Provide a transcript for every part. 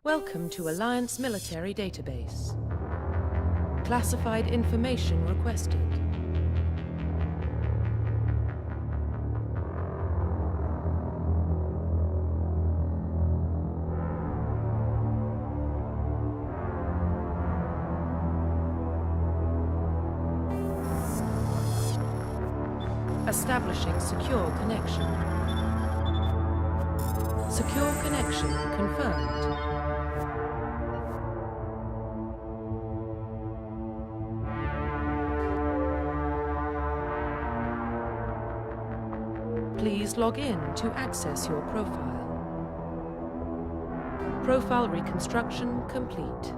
Welcome to Alliance Military Database. Classified information requested. Establishing secure connection. Secure connection confirmed. Please log in to access your profile. Profile reconstruction complete.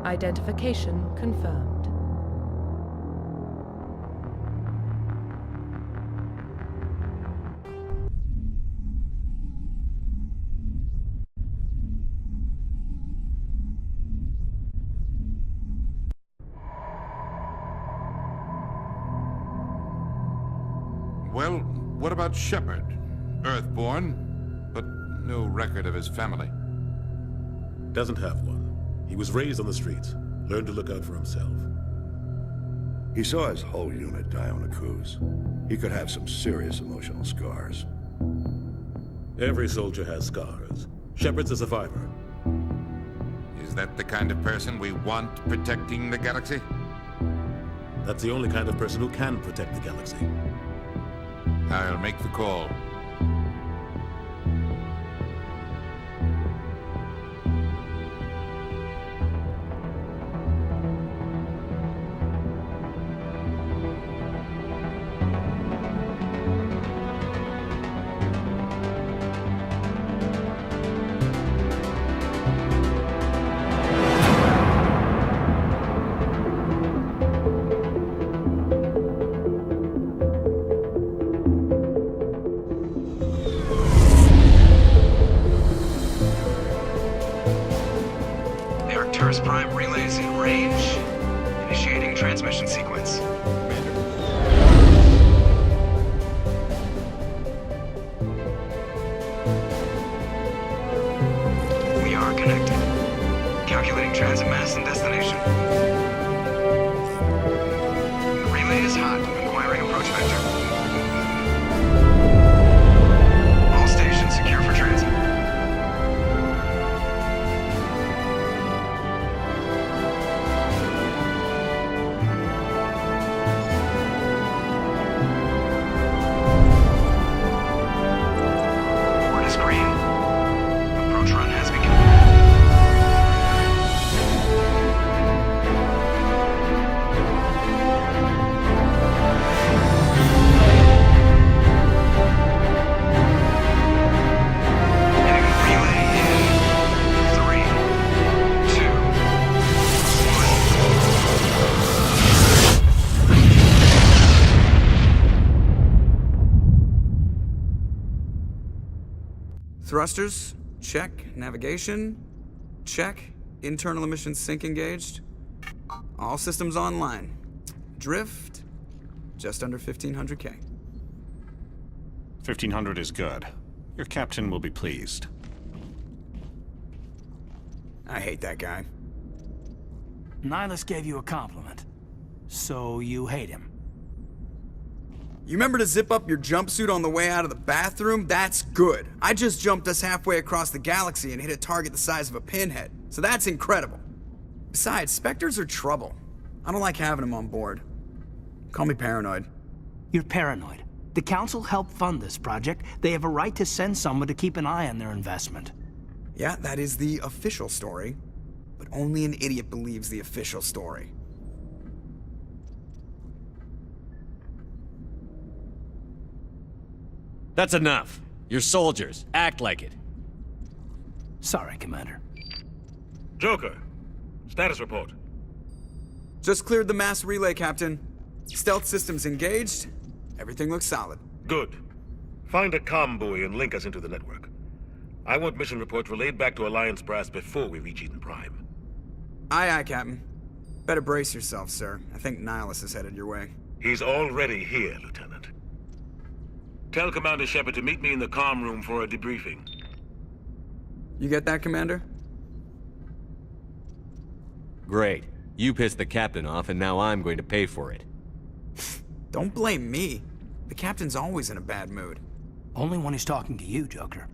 Identification confirmed. Well, what about Shepard? Earthborn, but no record of his family. Doesn't have one. He was raised on the streets, learned to look out for himself. He saw his whole unit die on a cruise. He could have some serious emotional scars. Every soldier has scars. Shepard's a survivor. Is that the kind of person we want protecting the galaxy? That's the only kind of person who can protect the galaxy. I'll make the call. Tourist Prime relays in range. Initiating transmission sequence. We are connected. Calculating transit mass and destination. The relay is hot. Acquiring approach vector. All stations secure for transit. Thrusters, check. Navigation, check. Internal emissions sync engaged. All systems online. Drift, just under 1500K. 1500 is good. Your captain will be pleased. I hate that guy. Nihilus gave you a compliment. So you hate him. You remember to zip up your jumpsuit on the way out of the bathroom? That's good. I just jumped us halfway across the galaxy and hit a target the size of a pinhead. So that's incredible. Besides, Spectres are trouble. I don't like having them on board. Call me paranoid. You're paranoid. The Council helped fund this project. They have a right to send someone to keep an eye on their investment. Yeah, that is the official story. But only an idiot believes the official story. That's enough. You're soldiers. Act like it. Sorry, Commander. Joker, status report. Just cleared the mass relay, Captain. Stealth systems engaged. Everything looks solid. Good. Find a comm buoy and link us into the network. I want mission reports relayed back to Alliance Brass before we reach Eden Prime. Aye, aye, Captain. Better brace yourself, sir. I think Nihilus is headed your way. He's already here, Lieutenant. Tell Commander Shepard to meet me in the comm room for a debriefing. You get that, Commander? Great. You pissed the captain off, and now I'm going to pay for it. Don't blame me. The captain's always in a bad mood. Only when he's talking to you, Joker.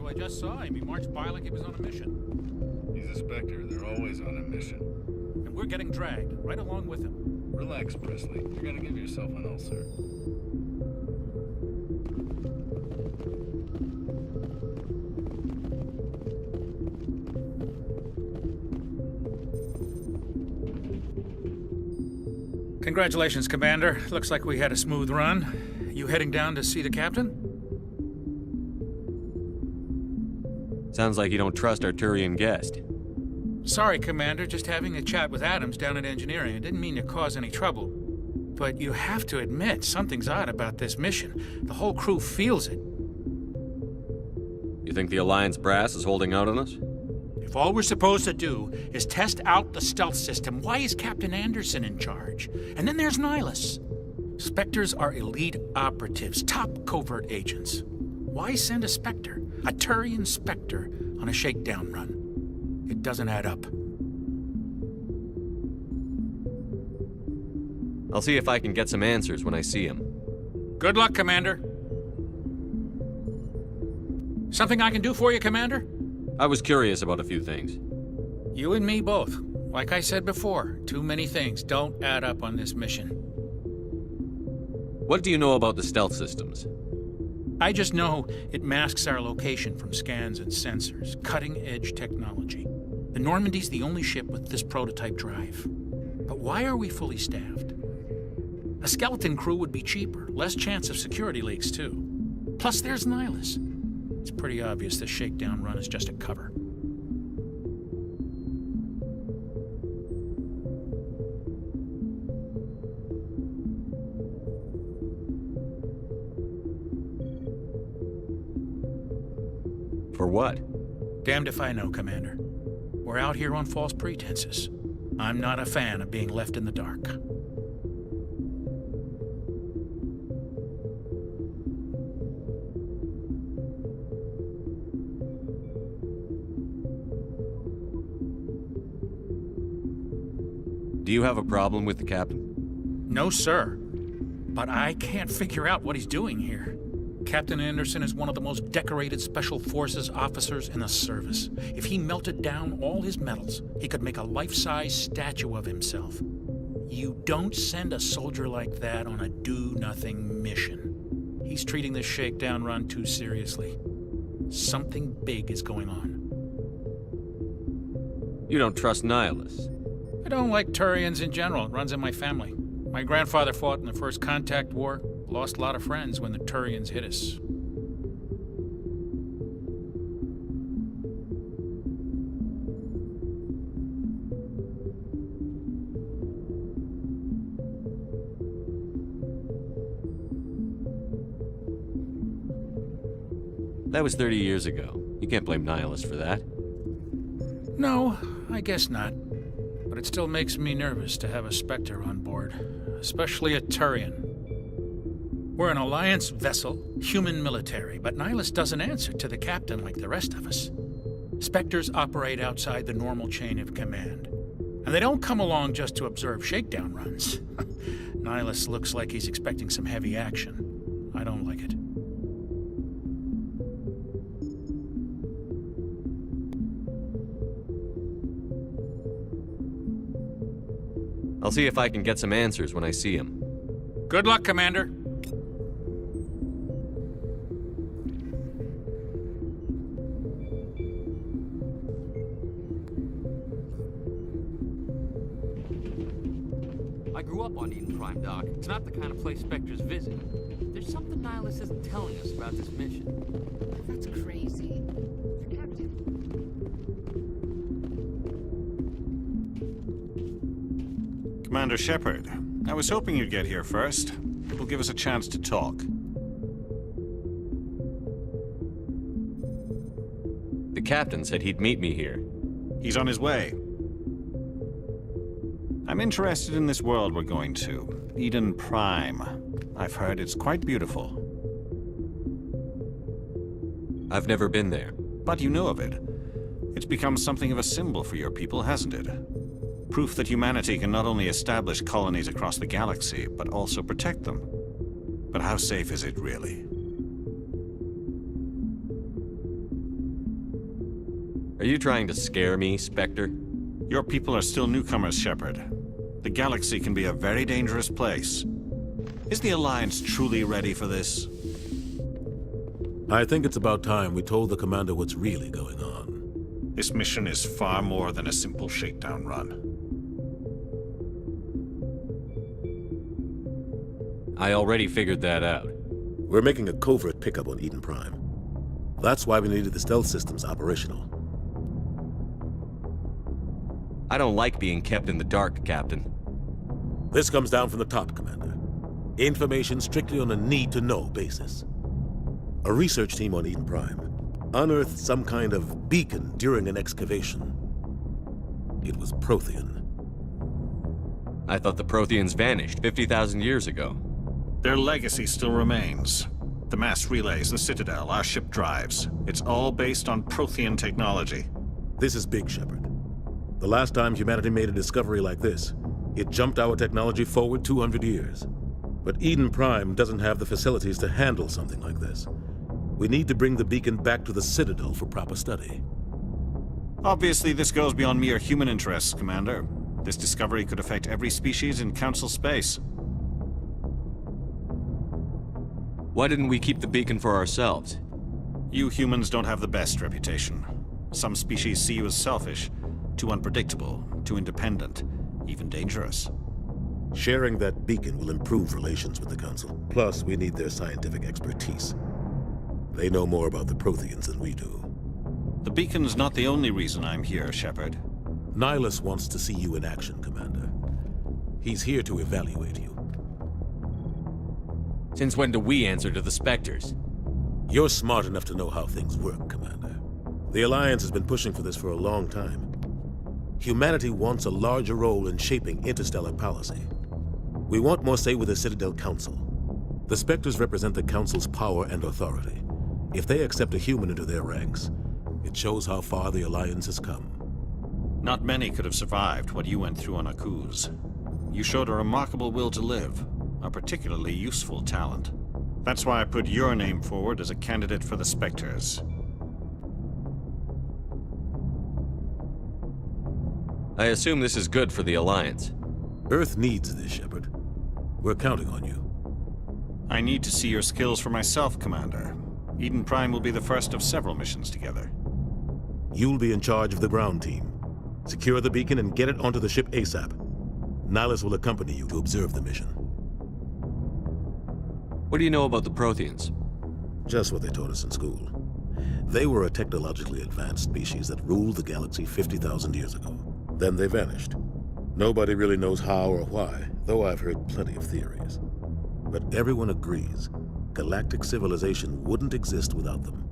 I just saw him. He marched by like he was on a mission. He's a Spectre. They're always on a mission. And we're getting dragged, right along with him. Relax, Presley. You're gonna give yourself an ulcer. Congratulations, Commander. Looks like we had a smooth run. You heading down to see the captain? Sounds like you don't trust our Turian guest. Sorry, Commander. Just having a chat with Adams down at engineering. I didn't mean to cause any trouble. But you have to admit, something's odd about this mission. The whole crew feels it. You think the Alliance brass is holding out on us? If all we're supposed to do is test out the stealth system, why is Captain Anderson in charge? And then there's Nihilus. Spectres are elite operatives, top covert agents. Why send a Spectre, a Turian Spectre, on a shakedown run? It doesn't add up. I'll see if I can get some answers when I see him. Good luck, Commander. Something I can do for you, Commander? I was curious about a few things. You and me both. Like I said before, too many things don't add up on this mission. What do you know about the stealth systems? I just know it masks our location from scans and sensors. Cutting-edge technology. The Normandy's the only ship with this prototype drive. But why are we fully staffed? A skeleton crew would be cheaper, less chance of security leaks, too. Plus, there's Nihilus. It's pretty obvious this shakedown run is just a cover. For what? Damned if I know, Commander. We're out here on false pretenses. I'm not a fan of being left in the dark. Do you have a problem with the captain? No, sir. But I can't figure out what he's doing here. Captain Anderson is one of the most decorated Special Forces officers in the service. If he melted down all his medals, he could make a life-size statue of himself. You don't send a soldier like that on a do-nothing mission. He's treating this shakedown run too seriously. Something big is going on. You don't trust Nihilus? I don't like Turians in general. It runs in my family. My grandfather fought in the First Contact War. Lost a lot of friends when the Turians hit us. That was 30 years ago. You can't blame Nihilus for that. No, I guess not. But it still makes me nervous to have a Spectre on board, especially a Turian. We're an Alliance vessel, human military, but Nihilus doesn't answer to the captain like the rest of us. Spectres operate outside the normal chain of command. And they don't come along just to observe shakedown runs. Nihilus looks like he's expecting some heavy action. I don't like it. I'll see if I can get some answers when I see him. Good luck, Commander. I grew up on Eden Prime, Doc. It's not the kind of place Spectres visit. There's something Nihilus isn't telling us about this mission. That's crazy. Captain. Commander Shepard, I was hoping you'd get here first. It will give us a chance to talk. The captain said he'd meet me here. He's on his way. I'm interested in this world we're going to, Eden Prime. I've heard it's quite beautiful. I've never been there. But you know of it. It's become something of a symbol for your people, hasn't it? Proof that humanity can not only establish colonies across the galaxy, but also protect them. But how safe is it, really? Are you trying to scare me, Spectre? Your people are still newcomers, Shepard. The galaxy can be a very dangerous place. Is the Alliance truly ready for this? I think it's about time we told the Commander what's really going on. This mission is far more than a simple shakedown run. I already figured that out. We're making a covert pickup on Eden Prime. That's why we needed the stealth systems operational. I don't like being kept in the dark, Captain. This comes down from the top, Commander. Information strictly on a need-to-know basis. A research team on Eden Prime unearthed some kind of beacon during an excavation. It was Prothean. I thought the Protheans vanished 50,000 years ago. Their legacy still remains. The mass relays, the Citadel, our ship drives. It's all based on Prothean technology. This is big, Shepard. The last time humanity made a discovery like this, it jumped our technology forward 200 years. But Eden Prime doesn't have the facilities to handle something like this. We need to bring the beacon back to the Citadel for proper study. Obviously, this goes beyond mere human interests, Commander. This discovery could affect every species in Council space. Why didn't we keep the beacon for ourselves? You humans don't have the best reputation. Some species see you as selfish, too unpredictable, too independent, even dangerous. Sharing that beacon will improve relations with the Council. Plus, we need their scientific expertise. They know more about the Protheans than we do. The beacon's not the only reason I'm here, Shepard. Nihilus wants to see you in action, Commander. He's here to evaluate you. Since when do we answer to the Spectres? You're smart enough to know how things work, Commander. The Alliance has been pushing for this for a long time. Humanity wants a larger role in shaping interstellar policy. We want more say with the Citadel Council. The Spectres represent the Council's power and authority. If they accept a human into their ranks, it shows how far the Alliance has come. Not many could have survived what you went through on Akuz. You showed a remarkable will to live, a particularly useful talent. That's why I put your name forward as a candidate for the Spectres. I assume this is good for the Alliance. Earth needs this, Shepard. We're counting on you. I need to see your skills for myself, Commander. Eden Prime will be the first of several missions together. You'll be in charge of the ground team. Secure the beacon and get it onto the ship ASAP. Nihilus will accompany you to observe the mission. What do you know about the Protheans? Just what they taught us in school. They were a technologically advanced species that ruled the galaxy 50,000 years ago. Then they vanished. Nobody really knows how or why, though I've heard plenty of theories. But everyone agrees, galactic civilization wouldn't exist without them.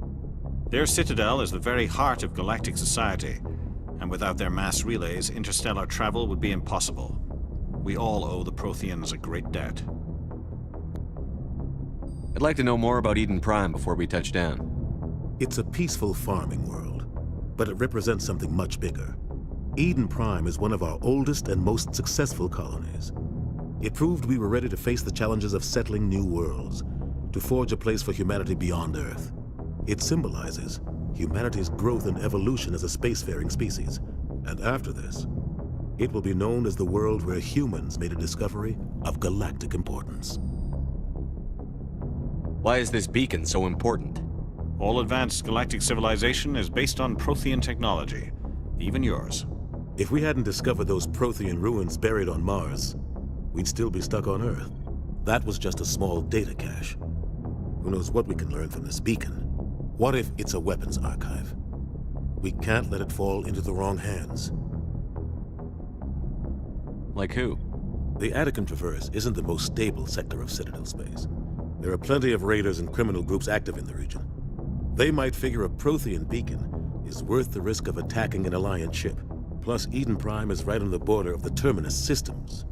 Their citadel is the very heart of galactic society, and without their mass relays, interstellar travel would be impossible. We all owe the Protheans a great debt. I'd like to know more about Eden Prime before we touch down. It's a peaceful farming world, but it represents something much bigger. Eden Prime is one of our oldest and most successful colonies. It proved we were ready to face the challenges of settling new worlds, to forge a place for humanity beyond Earth. It symbolizes humanity's growth and evolution as a spacefaring species. And after this, it will be known as the world where humans made a discovery of galactic importance. Why is this beacon so important? All advanced galactic civilization is based on Prothean technology, even yours. If we hadn't discovered those Prothean ruins buried on Mars, we'd still be stuck on Earth. That was just a small data cache. Who knows what we can learn from this beacon? What if it's a weapons archive? We can't let it fall into the wrong hands. Like who? The Attican Traverse isn't the most stable sector of Citadel space. There are plenty of raiders and criminal groups active in the region. They might figure a Prothean beacon is worth the risk of attacking an Alliance ship. Plus, Eden Prime is right on the border of the Terminus systems.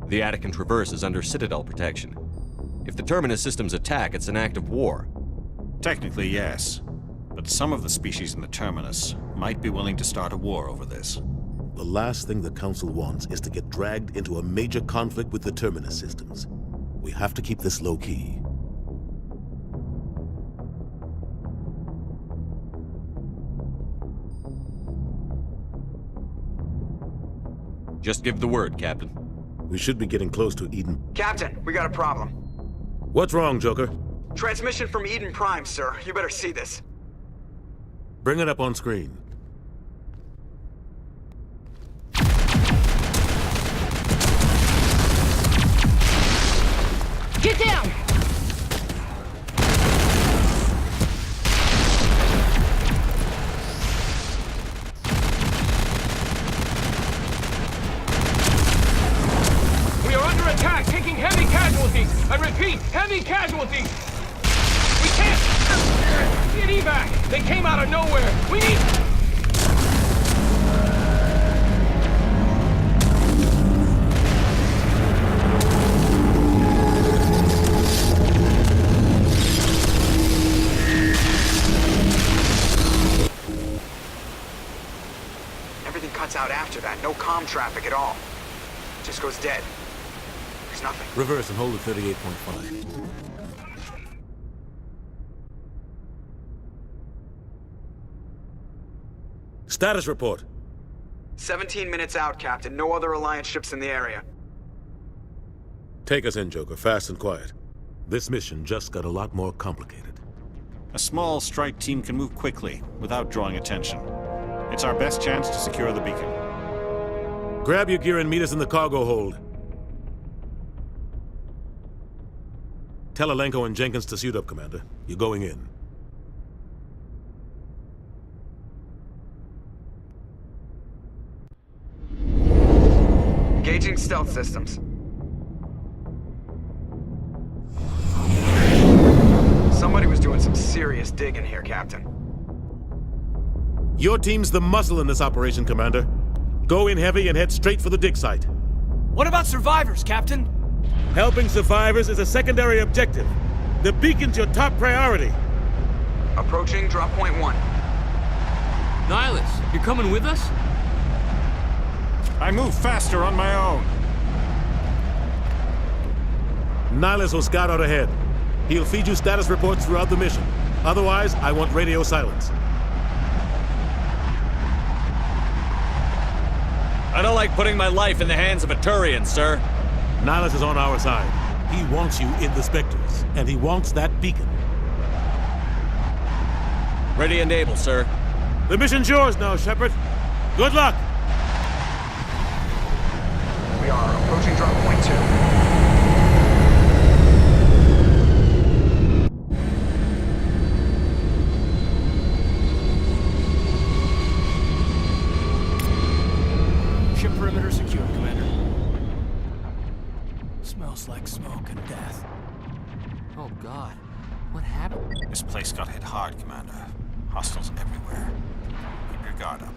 The Attican Traverse is under Citadel protection. If the Terminus systems attack, it's an act of war. Technically, yes. But some of the species in the Terminus might be willing to start a war over this. The last thing the Council wants is to get dragged into a major conflict with the Terminus systems. We have to keep this low-key. Just give the word, Captain. We should be getting close to Eden. Captain, we got a problem. What's wrong, Joker? Transmission from Eden Prime, sir. You better see this. Bring it up on screen. Get down! We are under attack, taking heavy casualties. I repeat, heavy casualties. We can't. see an evac! They came out of nowhere! We need... Everything cuts out after that. No comm traffic at all. Just goes dead. There's nothing. Reverse and hold at 38.5. Status report. 17 minutes out, Captain. No other Alliance ships in the area. Take us in, Joker, fast and quiet. This mission just got a lot more complicated. A small strike team can move quickly, without drawing attention. It's our best chance to secure the beacon. Grab your gear and meet us in the cargo hold. Tell Alenko and Jenkins to suit up, Commander. You're going in. Engaging stealth systems. Somebody was doing some serious digging here, Captain. Your team's the muscle in this operation, Commander. Go in heavy and head straight for the dig site. What about survivors, Captain? Helping survivors is a secondary objective. The beacon's your top priority. Approaching drop point 1. Nihilus, you're coming with us? I move faster on my own. Nihilus will scout out ahead. He'll feed you status reports throughout the mission. Otherwise, I want radio silence. I don't like putting my life in the hands of a Turian, sir. Nihilus is on our side. He wants you in the Spectres, and he wants that beacon. Ready and able, sir. The mission's yours now, Shepard. Good luck! We are approaching drop point 2. Ship perimeter secure, Commander. Smells like smoke and death. Oh God, what happened? This place got hit hard, Commander. Hostiles everywhere. Keep your guard up.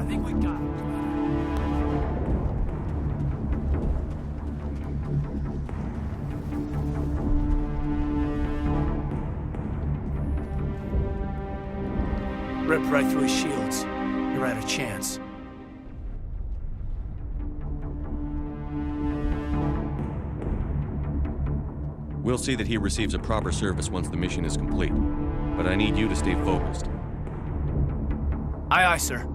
think we got it, Ripped right through his shields. You're out of chance. We'll see that he receives a proper service once the mission is complete. But I need you to stay focused. Aye, aye, sir.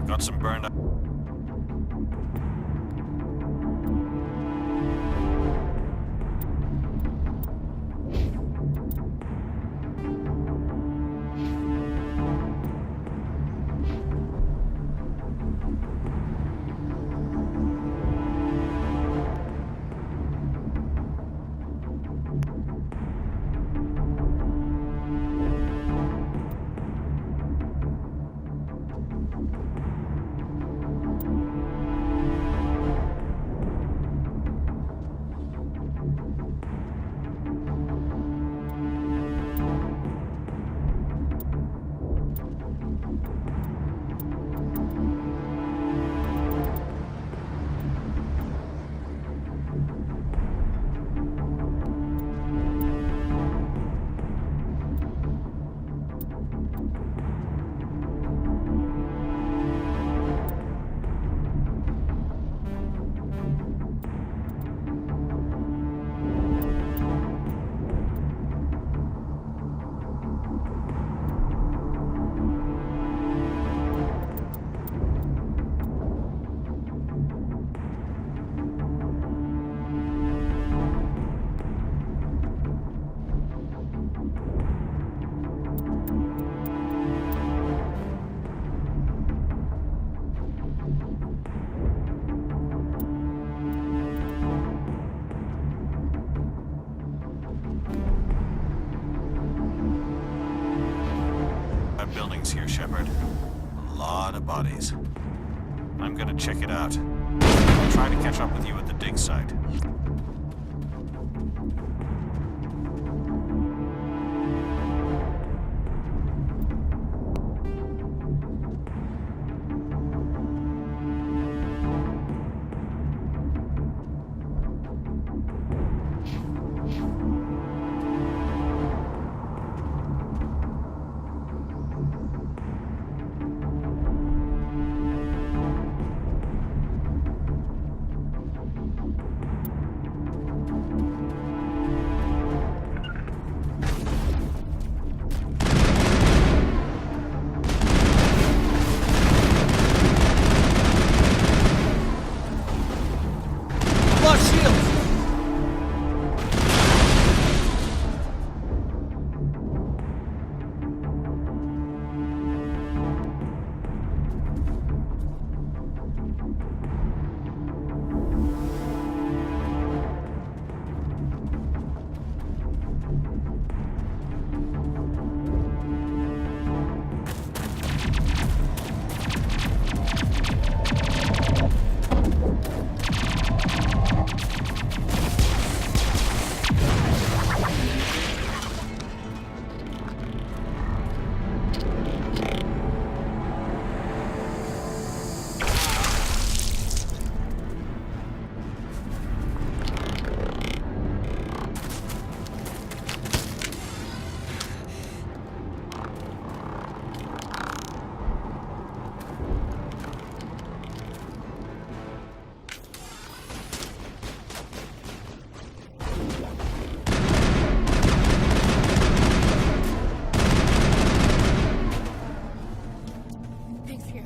Got some burned up. Buildings here, Shepard. A lot of bodies. I'm gonna check it out. I'll try to catch up with you at the dig site.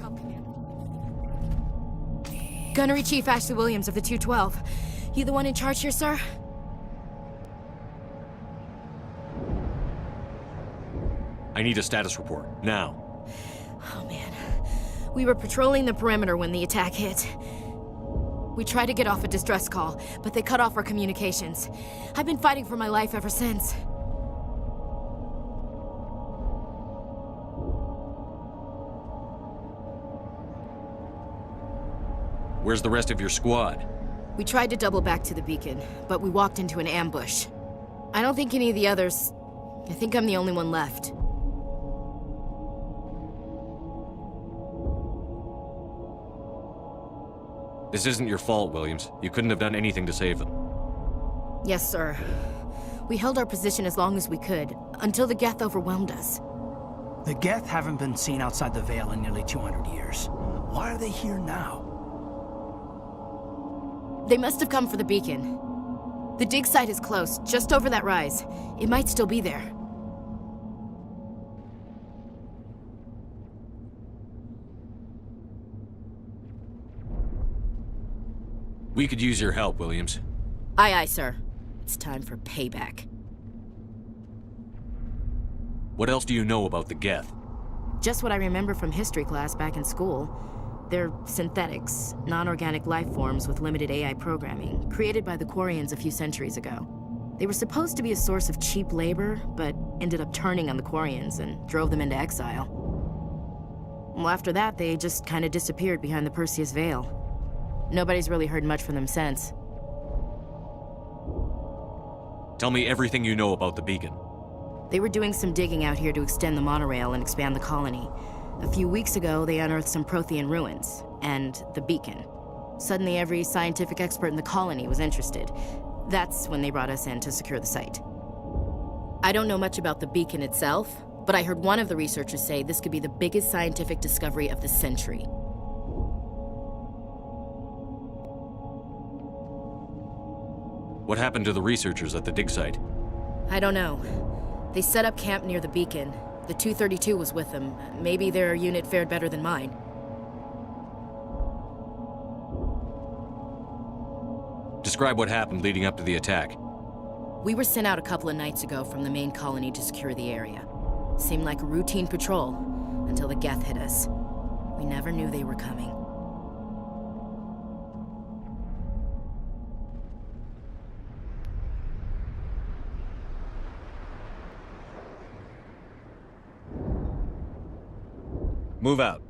help, Commander. Gunnery Chief Ashley Williams of the 212. You the one in charge here, sir? I need a status report, now. Oh man. We were patrolling the perimeter when the attack hit. We tried to get off a distress call, but they cut off our communications. I've been fighting for my life ever since. Where's the rest of your squad? We tried to double back to the beacon, but we walked into an ambush. I don't think any of the others... I think I'm the only one left. This isn't your fault, Williams. You couldn't have done anything to save them. Yes, sir. We held our position as long as we could, until the Geth overwhelmed us. The Geth haven't been seen outside the Veil in nearly 200 years. Why are they here now? They must have come for the beacon. The dig site is close, just over that rise. It might still be there. We could use your help, Williams. Aye, aye, sir. It's time for payback. What else do you know about the Geth? Just what I remember from history class back in school. They're synthetics, non-organic life forms with limited AI programming, created by the Quarians a few centuries ago. They were supposed to be a source of cheap labor, but ended up turning on the Quarians and drove them into exile. Well, after that, they just kind of disappeared behind the Perseus Veil. Nobody's really heard much from them since. Tell me everything you know about the beacon. They were doing some digging out here to extend the monorail and expand the colony. A few weeks ago, they unearthed some Prothean ruins, and the beacon. Suddenly, every scientific expert in the colony was interested. That's when they brought us in to secure the site. I don't know much about the beacon itself, but I heard one of the researchers say this could be the biggest scientific discovery of the century. What happened to the researchers at the dig site? I don't know. They set up camp near the beacon. The 232 was with them. Maybe their unit fared better than mine. Describe what happened leading up to the attack. We were sent out a couple of nights ago from the main colony to secure the area. Seemed like a routine patrol, until the Geth hit us. We never knew they were coming. Move out.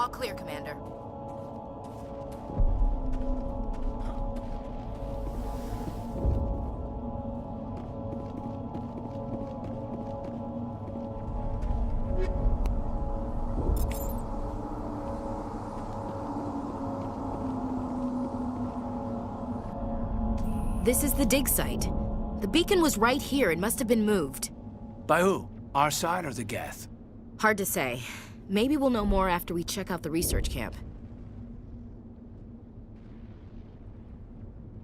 All clear, Commander. This is the dig site. The beacon was right here. It must have been moved. By who? Our side or the Geth? Hard to say. Maybe we'll know more after we check out the research camp.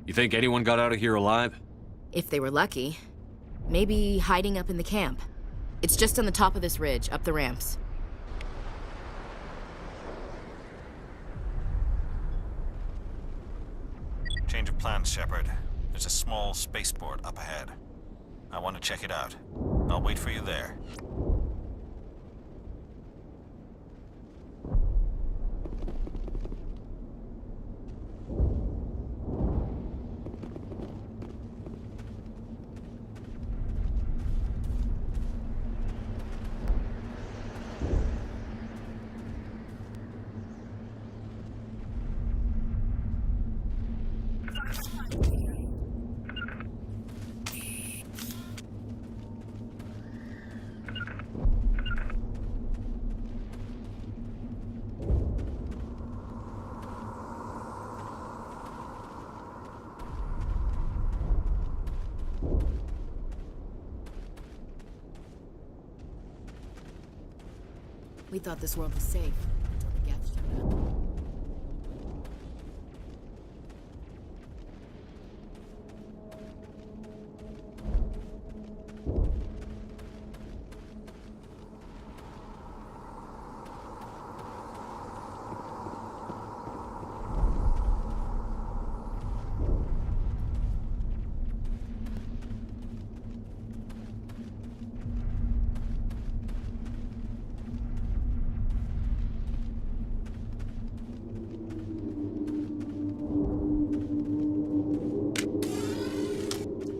You think anyone got out of here alive? If they were lucky. Maybe hiding up in the camp. It's just on the top of this ridge, up the ramps. Change of plans, Shepard. There's a small spaceport up ahead. I want to check it out. I'll wait for you there. We thought this world was safe until the Geth showed up.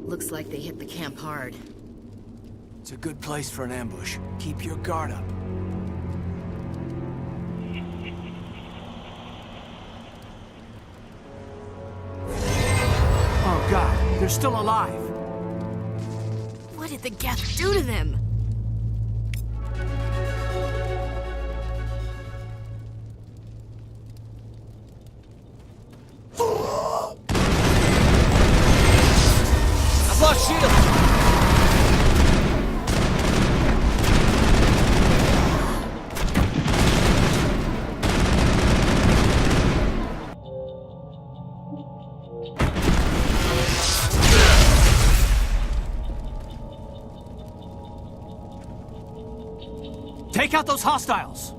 Looks like they hit the camp hard. It's a good place for an ambush. Keep your guard up. Oh God, they're still alive. What did the Geth do to them? I've lost shield! Take out those hostiles!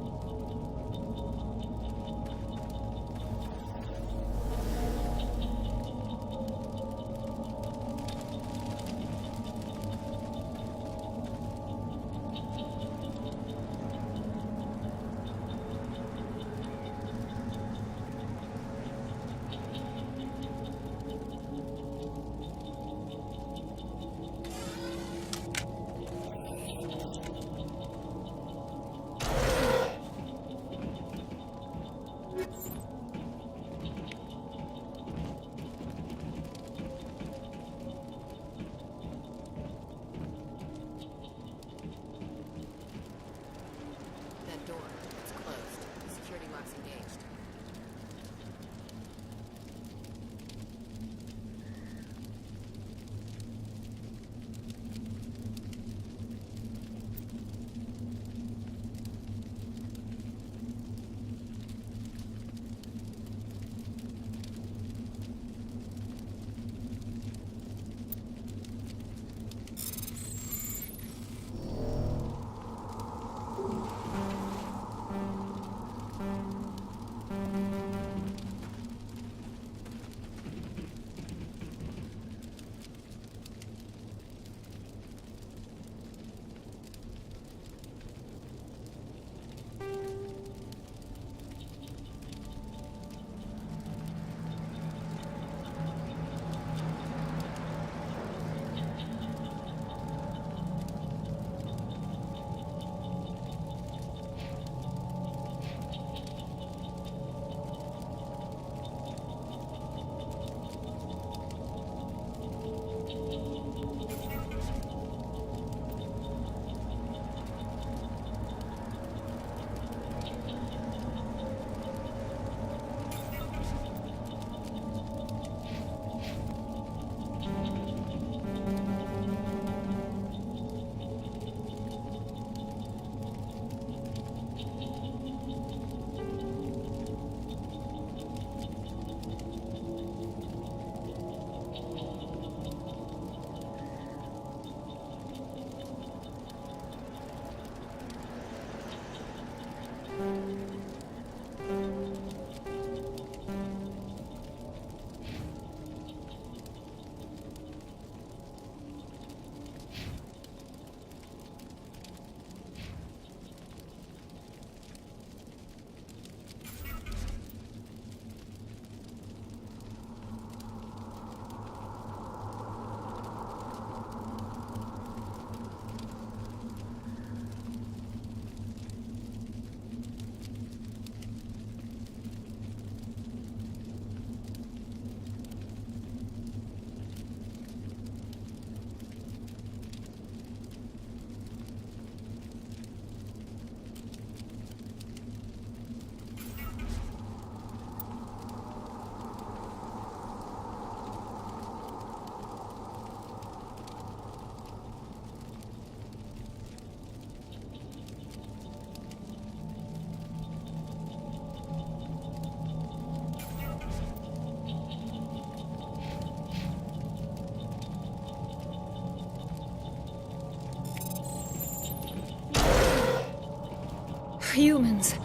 Humans.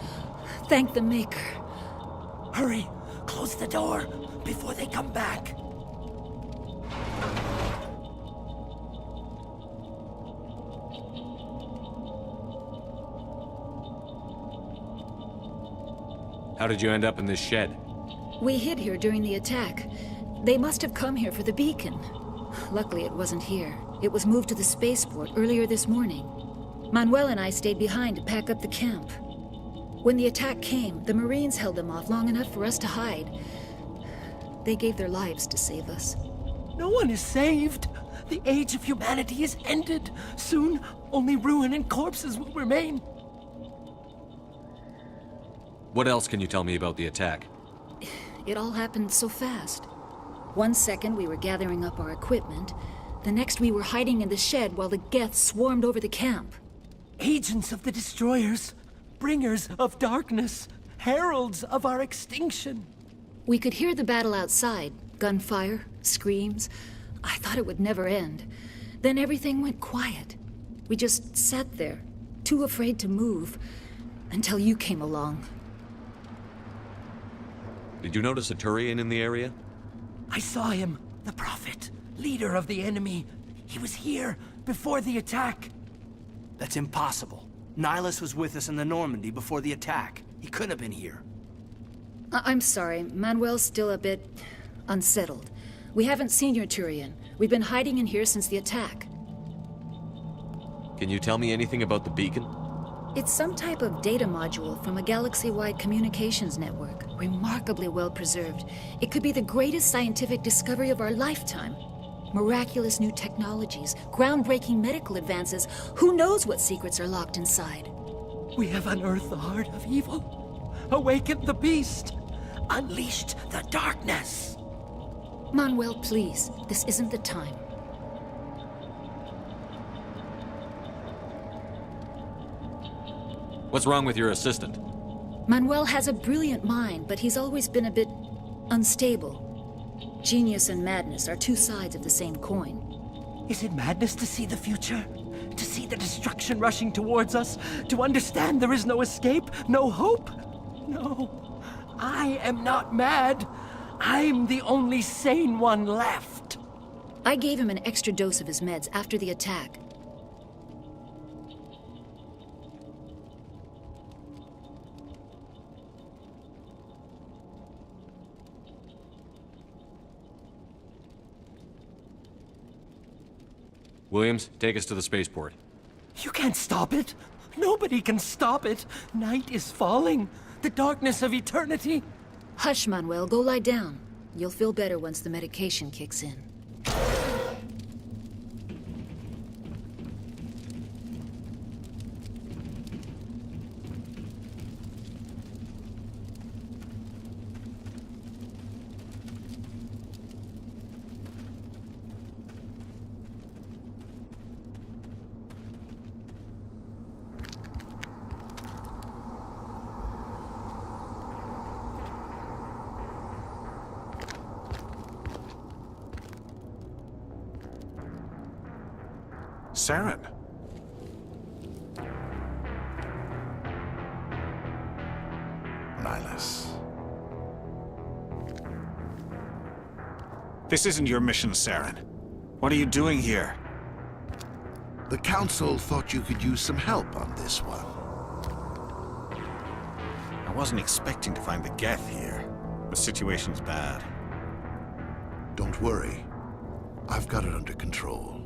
Thank the Maker. Hurry! Close the door before they come back. How did you end up in this shed? We hid here during the attack. They must have come here for the beacon. Luckily, it wasn't here. It was moved to the spaceport earlier this morning. Manuel and I stayed behind to pack up the camp. When the attack came, the Marines held them off long enough for us to hide. They gave their lives to save us. No one is saved. The age of humanity is ended. Soon, only ruin and corpses will remain. What else can you tell me about the attack? It all happened so fast. 1 second we were gathering up our equipment. The next we were hiding in the shed while the Geth swarmed over the camp. Agents of the Destroyers. Bringers of darkness. Heralds of our extinction. We could hear the battle outside. Gunfire, screams. I thought it would never end. Then everything went quiet. We just sat there, too afraid to move, until you came along. Did you notice a Turian in the area? I saw him, the Prophet, leader of the enemy. He was here before the attack. That's impossible. Nihilus was with us in the Normandy before the attack. He couldn't have been here. I'm sorry. Manuel's still a bit unsettled. We haven't seen your Turian. We've been hiding in here since the attack. Can you tell me anything about the beacon? It's some type of data module from a galaxy-wide communications network. Remarkably well preserved. It could be the greatest scientific discovery of our lifetime. Miraculous new technologies, groundbreaking medical advances. Who knows what secrets are locked inside? We have unearthed the heart of evil, awakened the beast, unleashed the darkness. Manuel, please. This isn't the time. What's wrong with your assistant? Manuel has a brilliant mind, but he's always been a bit unstable. Genius and madness are two sides of the same coin. Is it madness to see the future? To see the destruction rushing towards us? To understand there is no escape? No hope? No. I am not mad. I'm the only sane one left. I gave him an extra dose of his meds after the attack. Williams, take us to the spaceport. You can't stop it. Nobody can stop it. Night is falling. The darkness of eternity. Hush, Manuel. Go lie down. You'll feel better once the medication kicks in. Saren. Nihilus. This isn't your mission, Saren. What are you doing here? The Council thought you could use some help on this one. I wasn't expecting to find the Geth here. The situation's bad. Don't worry. I've got it under control.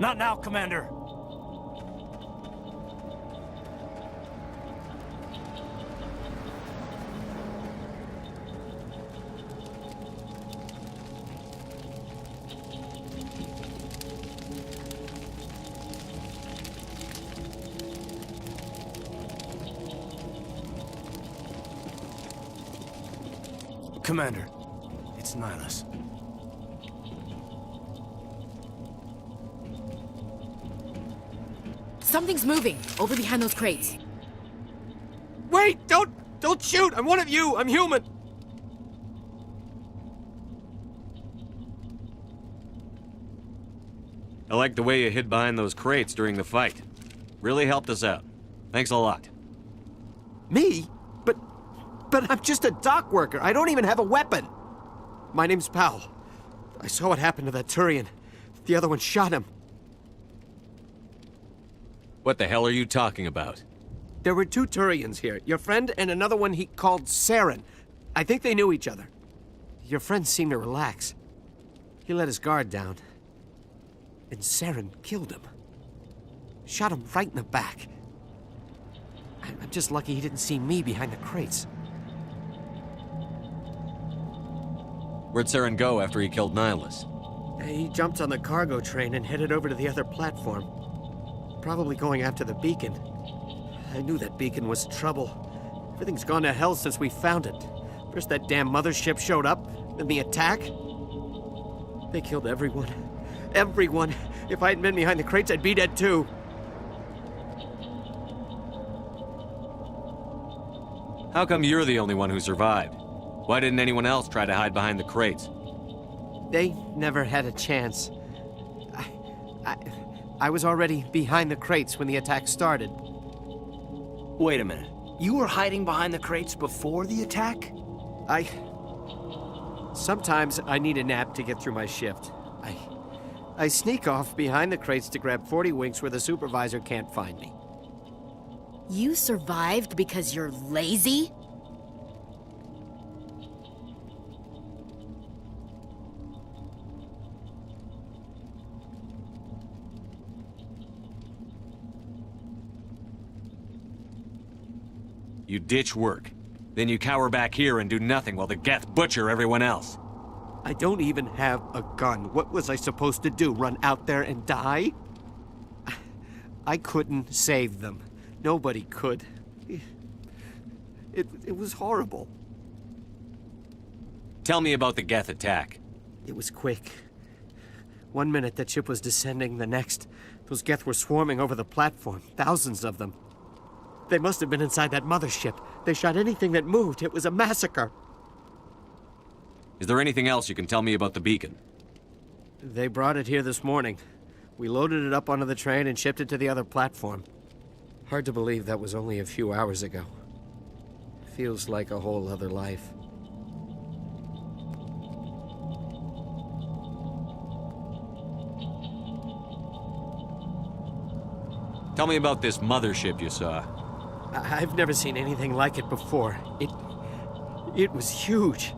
Not now, Commander. Commander, it's Nihilus. Something's moving over behind those crates. Wait! Don't shoot! I'm one of you! I'm human! I like the way you hid behind those crates during the fight. Really helped us out. Thanks a lot. Me? But I'm just a dock worker. I don't even have a weapon. My name's Powell. I saw what happened to that Turian. The other one shot him. What the hell are you talking about? There were 2 Turians here. Your friend and another one he called Saren. I think they knew each other. Your friend seemed to relax. He let his guard down. And Saren killed him. Shot him right in the back. I'm just lucky he didn't see me behind the crates. Where'd Saren go after he killed Nihilus? He jumped on the cargo train and headed over to the other platform. Probably going after the beacon. I knew that beacon was trouble. Everything's gone to hell since we found it. First that damn mothership showed up, then the attack. They killed everyone. Everyone. If I hadn't been behind the crates, I'd be dead too. How come you're the only one who survived? Why didn't anyone else try to hide behind the crates? They never had a chance. I was already behind the crates when the attack started. Wait a minute. You were hiding behind the crates before the attack? Sometimes I need a nap to get through my shift. I sneak off behind the crates to grab 40 winks where the supervisor can't find me. You survived because you're lazy? You ditch work. Then you cower back here and do nothing while the Geth butcher everyone else. I don't even have a gun. What was I supposed to do? Run out there and die? I couldn't save them. Nobody could. It was horrible. Tell me about the Geth attack. It was quick. 1 minute that ship was descending, the next, those Geth were swarming over the platform. Thousands of them. They must have been inside that mothership. They shot anything that moved. It was a massacre. Is there anything else you can tell me about the beacon? They brought it here this morning. We loaded it up onto the train and shipped it to the other platform. Hard to believe that was only a few hours ago. Feels like a whole other life. Tell me about this mothership you saw. I've never seen anything like it before. It was huge.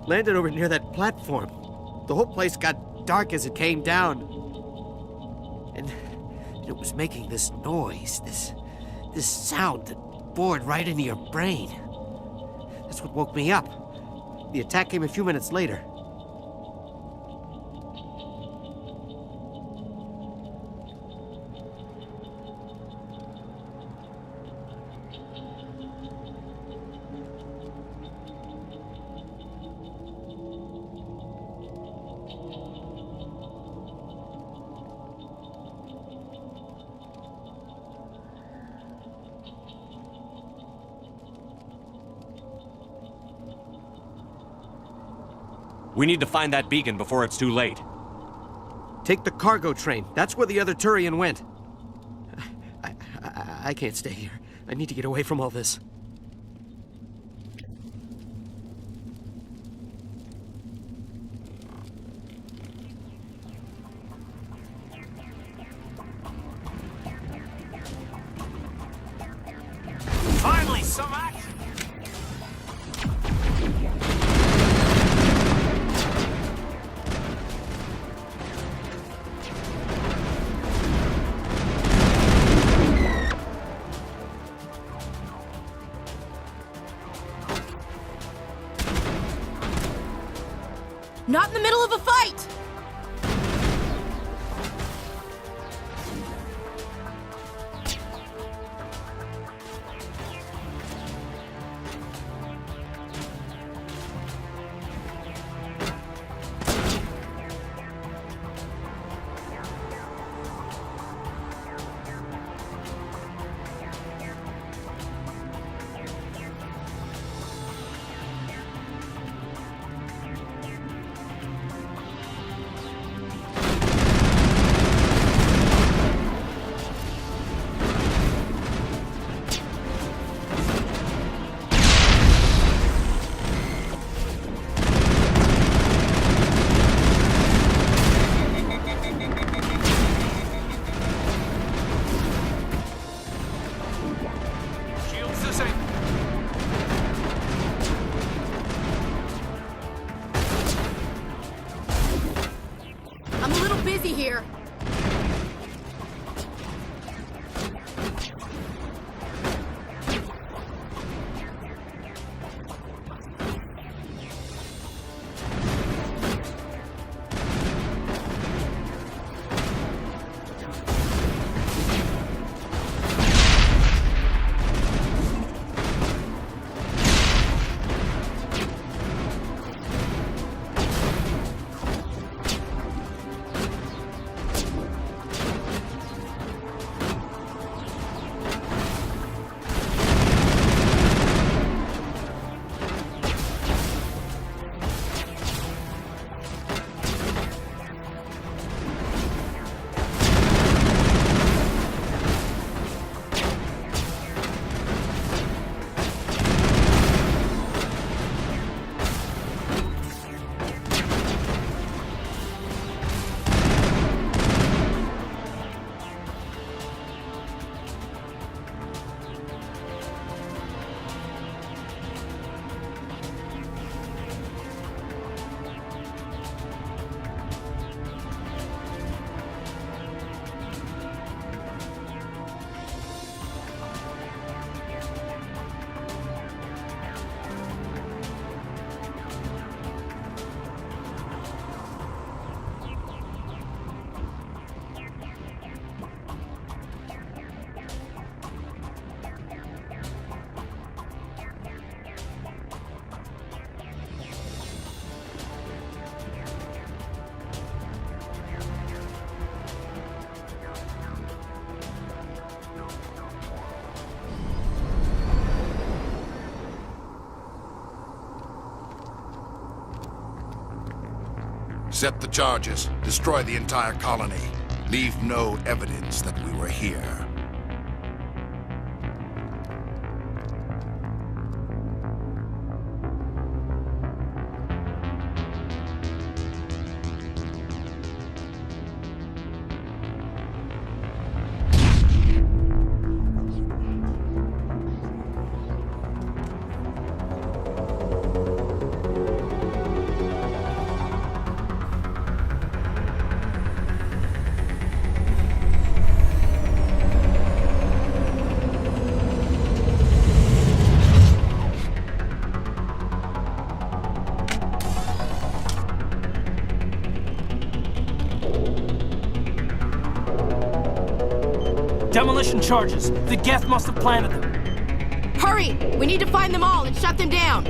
Landed over near that platform. The whole place got dark as it came down. And it was making this noise, this sound that bored right into your brain. That's what woke me up. The attack came a few minutes later. We need to find that beacon before it's too late. Take the cargo train. That's where the other Turian went. I can't stay here. I need to get away from all this. Finally, some action! Not in the middle of a fight! I'm a little busy here. Set the charges. Destroy the entire colony. Leave no evidence that we were here. Demolition charges. The Geth must have planted them. Hurry! We need to find them all and shut them down!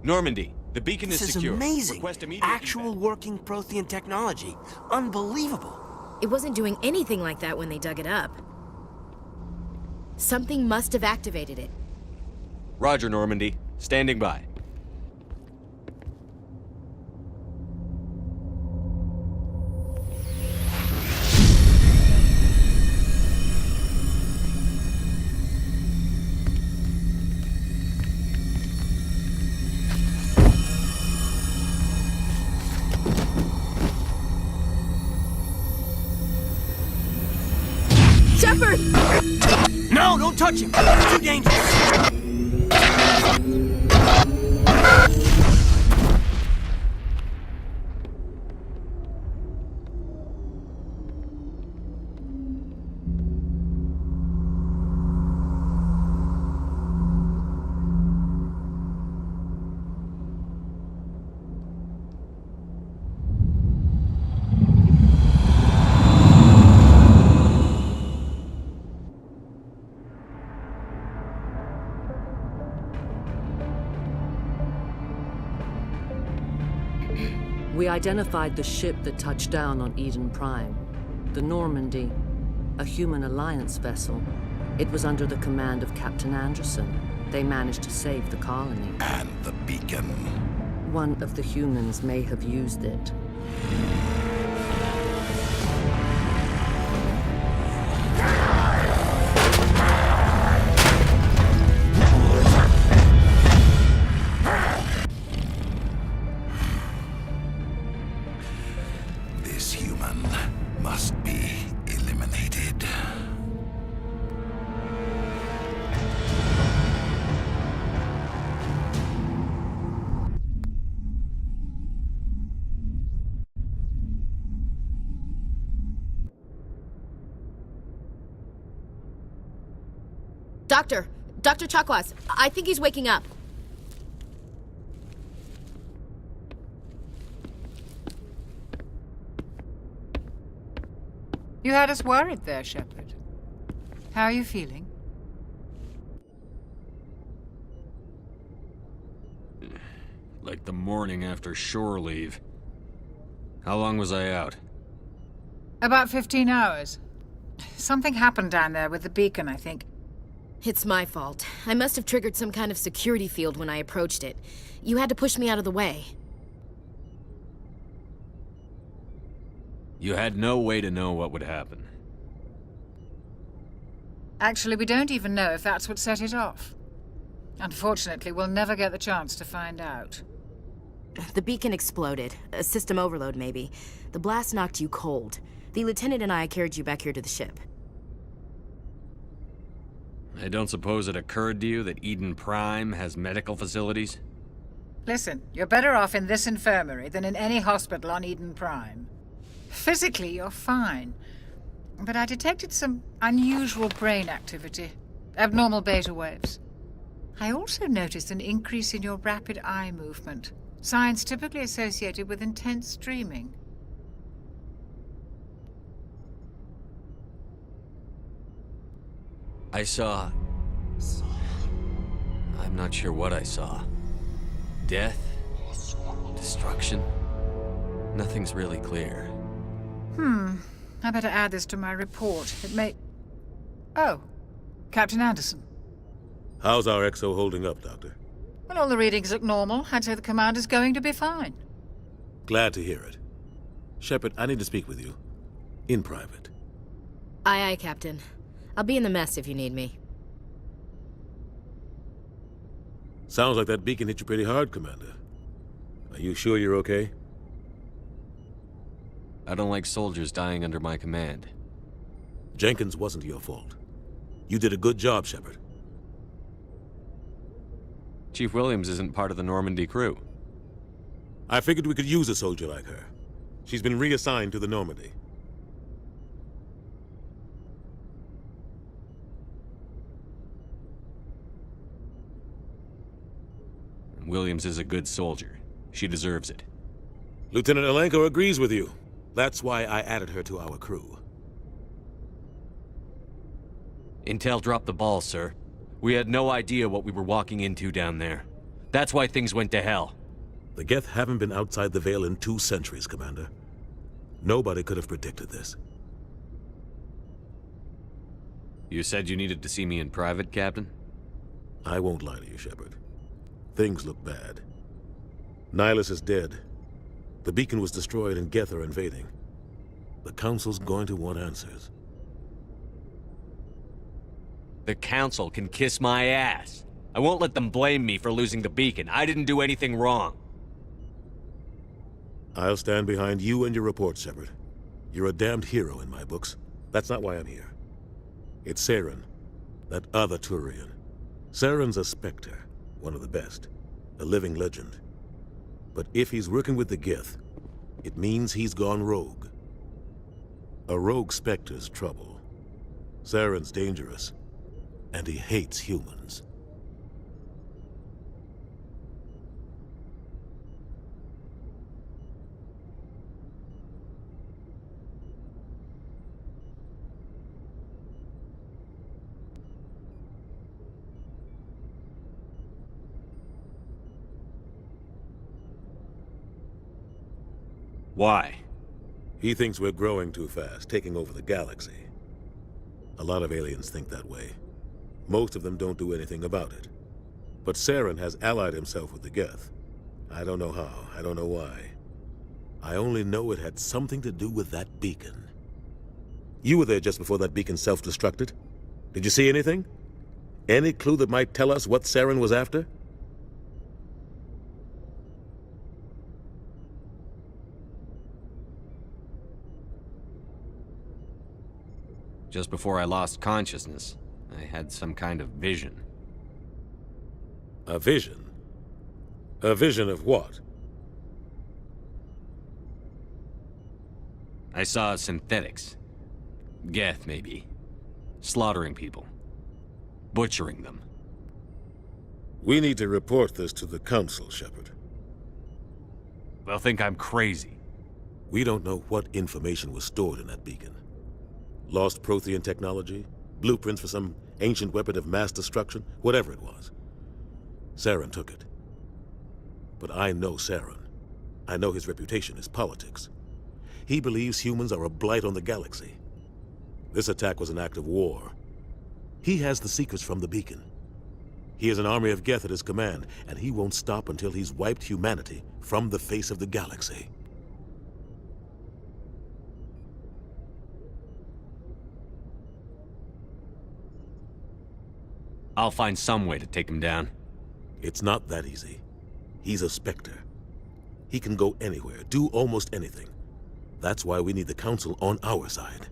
Normandy, the beacon is This is secure. amazing. Request immediate Actual working Prothean technology. Unbelievable. It wasn't doing anything like that when they dug it up. Something must have activated it. Roger, Normandy. Standing by. Shepard! No, don't touch him. It's too dangerous. We identified the ship that touched down on Eden Prime. The Normandy, a human alliance vessel. It was under the command of Captain Anderson. They managed to save the colony. And the beacon. One of the humans may have used it. This human must be eliminated. Dr. Chakwas, I think he's waking up. You had us worried there, Shepard. How are you feeling? Like the morning after shore leave. How long was I out? About 15 hours. Something happened down there with the beacon, I think. It's my fault. I must have triggered some kind of security field when I approached it. You had to push me out of the way. You had no way to know what would happen. Actually, we don't even know if that's what set it off. Unfortunately, we'll never get the chance to find out. The beacon exploded. A system overload, maybe. The blast knocked you cold. The lieutenant and I carried you back here to the ship. I don't suppose it occurred to you that Eden Prime has medical facilities? Listen, you're better off in this infirmary than in any hospital on Eden Prime. Physically, you're fine. But I detected some unusual brain activity. Abnormal beta waves. I also noticed an increase in your rapid eye movement. Signs typically associated with intense streaming. I saw... I'm not sure what I saw. Death? Destruction? Nothing's really clear. I better add this to my report. It may... Oh, Captain Anderson. How's our XO holding up, Doctor? Well, all the readings look normal. I'd say the commander's going to be fine. Glad to hear it. Shepard, I need to speak with you. In private. Aye, aye, Captain. I'll be in the mess if you need me. Sounds like that beacon hit you pretty hard, Commander. Are you sure you're okay? I don't like soldiers dying under my command. Jenkins wasn't your fault. You did a good job, Shepard. Chief Williams isn't part of the Normandy crew. I figured we could use a soldier like her. She's been reassigned to the Normandy. Williams is a good soldier. She deserves it. Lieutenant Alenko agrees with you. That's why I added her to our crew. Intel dropped the ball, sir. We had no idea what we were walking into down there. That's why things went to hell. The Geth haven't been outside the Veil in 2 centuries, Commander. Nobody could have predicted this. You said you needed to see me in private, Captain? I won't lie to you, Shepard. Things look bad. Nihilus is dead. The beacon was destroyed and Geth are invading. The Council's going to want answers. The Council can kiss my ass. I won't let them blame me for losing the beacon. I didn't do anything wrong. I'll stand behind you and your report, Shepard. You're a damned hero in my books. That's not why I'm here. It's Saren, that other Turian. Saren's a Spectre, one of the best, a living legend. But if he's working with the Geth, it means he's gone rogue. A rogue Spectre's trouble. Saren's dangerous, and he hates humans. Why? He thinks we're growing too fast, taking over the galaxy. A lot of aliens think that way. Most of them don't do anything about it. But Saren has allied himself with the Geth. I don't know how, I don't know why. I only know it had something to do with that beacon. You were there just before that beacon self-destructed. Did you see anything? Any clue that might tell us what Saren was after? Just before I lost consciousness, I had some kind of vision. A vision? A vision of what? I saw synthetics. Geth, maybe. Slaughtering people. Butchering them. We need to report this to the Council, Shepard. They'll think I'm crazy. We don't know what information was stored in that beacon. Lost Prothean technology? Blueprints for some ancient weapon of mass destruction? Whatever it was. Saren took it. But I know Saren. I know his reputation is politics. He believes humans are a blight on the galaxy. This attack was an act of war. He has the secrets from the beacon. He has an army of Geth at his command, and he won't stop until he's wiped humanity from the face of the galaxy. I'll find some way to take him down. It's not that easy. He's a Spectre. He can go anywhere, do almost anything. That's why we need the Council on our side.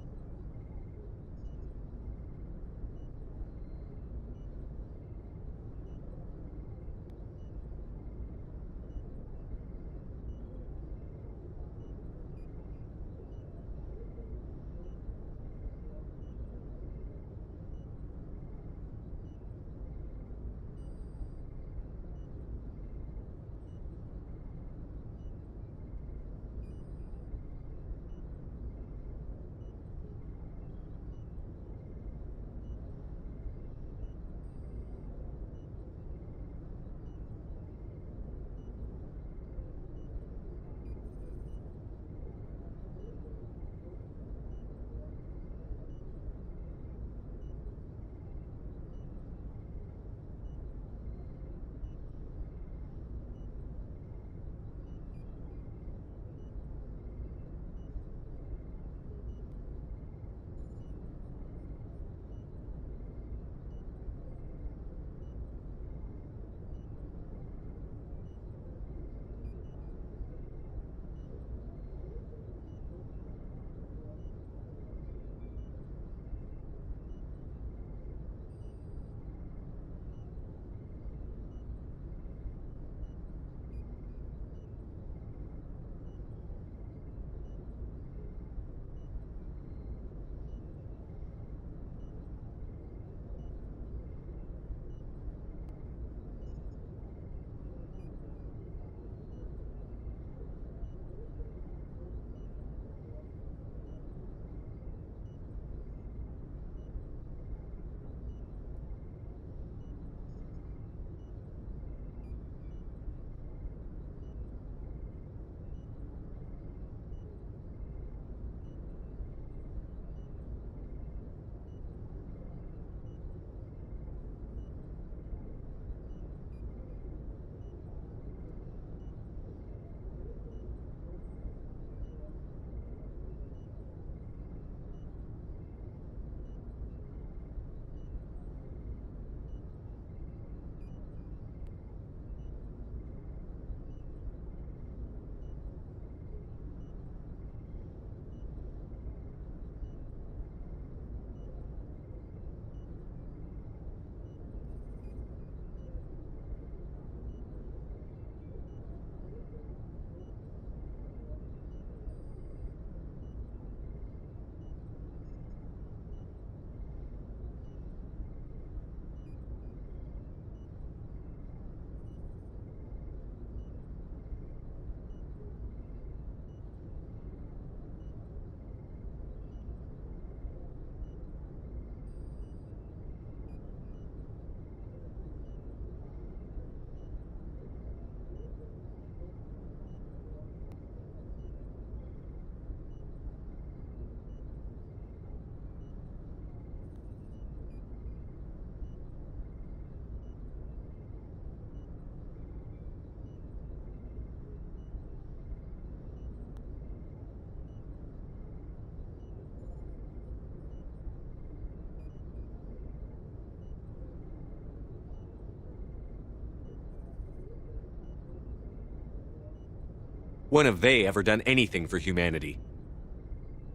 When have they ever done anything for humanity?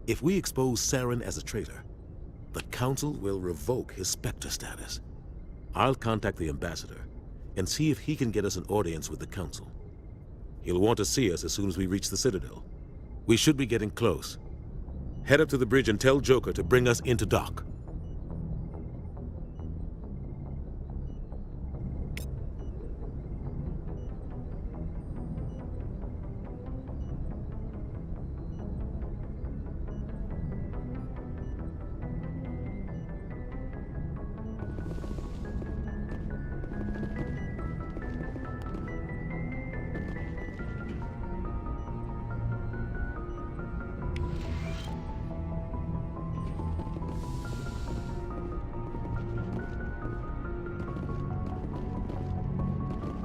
If we expose Saren as a traitor, the Council will revoke his Spectre status. I'll contact the Ambassador and see if he can get us an audience with the Council. He'll want to see us as soon as we reach the Citadel. We should be getting close. Head up to the bridge and tell Joker to bring us into dock.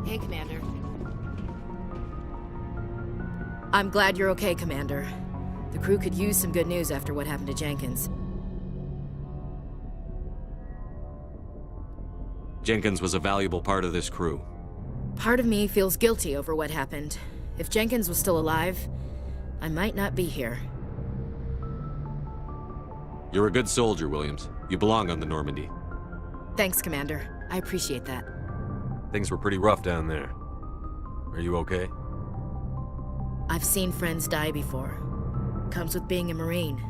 Hey, Commander. I'm glad you're okay, Commander. The crew could use some good news after what happened to Jenkins. Jenkins was a valuable part of this crew. Part of me feels guilty over what happened. If Jenkins was still alive, I might not be here. You're a good soldier, Williams. You belong on the Normandy. Thanks, Commander. I appreciate that. Things were pretty rough down there. Are you okay? I've seen friends die before. Comes with being a Marine.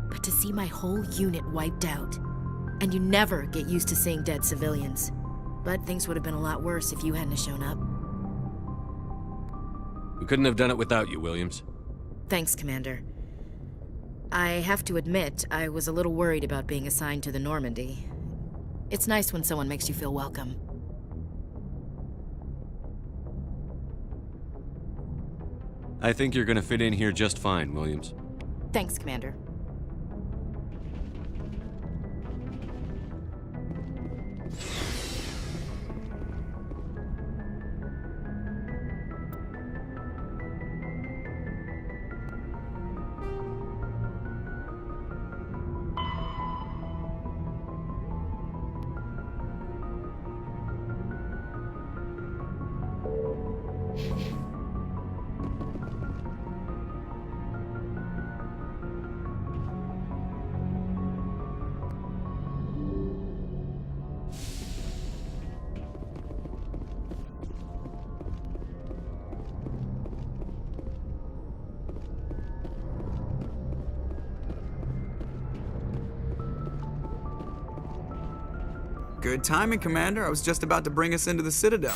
But to see my whole unit wiped out, and you never get used to seeing dead civilians. But things would have been a lot worse if you hadn't shown up. We couldn't have done it without you, Williams. Thanks, Commander. I have to admit, I was a little worried about being assigned to the Normandy. It's nice when someone makes you feel welcome. I think you're gonna fit in here just fine, Williams. Thanks, Commander. Good timing, Commander. I was just about to bring us into the Citadel.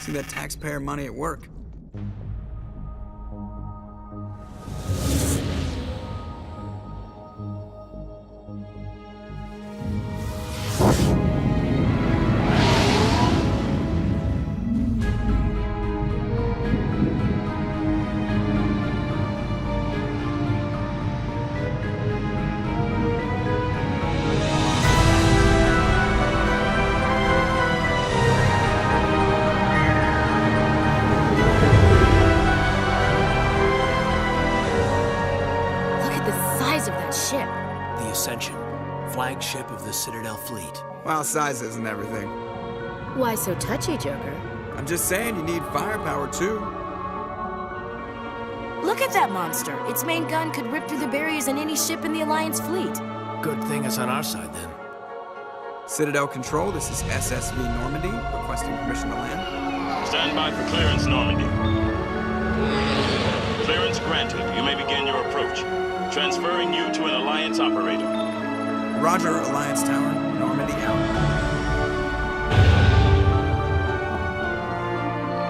See that taxpayer money at work. Flagship of the Citadel fleet. Well, size isn't everything. Why so touchy, Joker? I'm just saying you need firepower, too. Look at that monster. Its main gun could rip through the barriers in any ship in the Alliance fleet. Good thing it's on our side, then. Citadel Control, this is SSV Normandy, requesting permission to land. Stand by for clearance, Normandy. Clearance granted. You may begin your approach. Transferring you to an Alliance operator. Roger, Alliance Tower, Normandy out.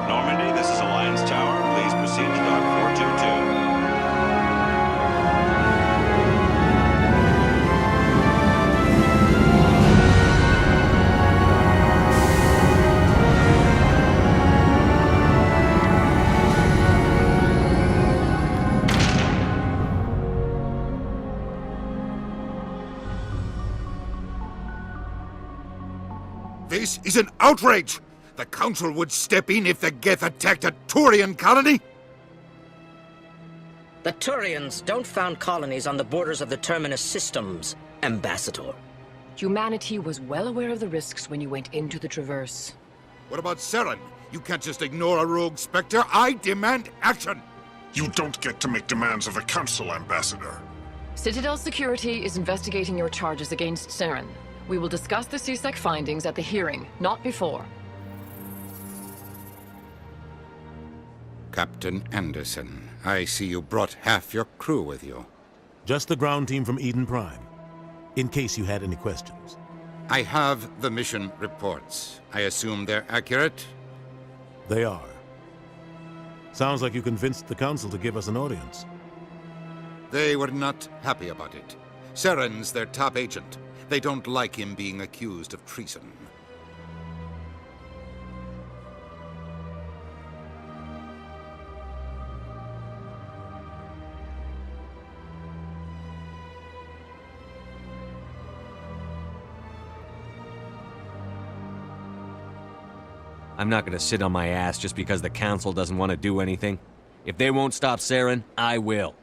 Normandy, this is Alliance Tower. Please proceed to dock 422. This is an outrage! The Council would step in if the Geth attacked a Turian colony? The Turians don't found colonies on the borders of the Terminus systems, Ambassador. Humanity was well aware of the risks when you went into the Traverse. What about Saren? You can't just ignore a rogue Spectre. I demand action! You don't get to make demands of the Council, Ambassador. Citadel Security is investigating your charges against Saren. We will discuss the CSEC findings at the hearing, not before. Captain Anderson, I see you brought half your crew with you. Just the ground team from Eden Prime, in case you had any questions. I have the mission reports. I assume they're accurate? They are. Sounds like you convinced the Council to give us an audience. They were not happy about it. Saren's their top agent. They don't like him being accused of treason. I'm not gonna sit on my ass just because the Council doesn't want to do anything. If they won't stop Saren, I will.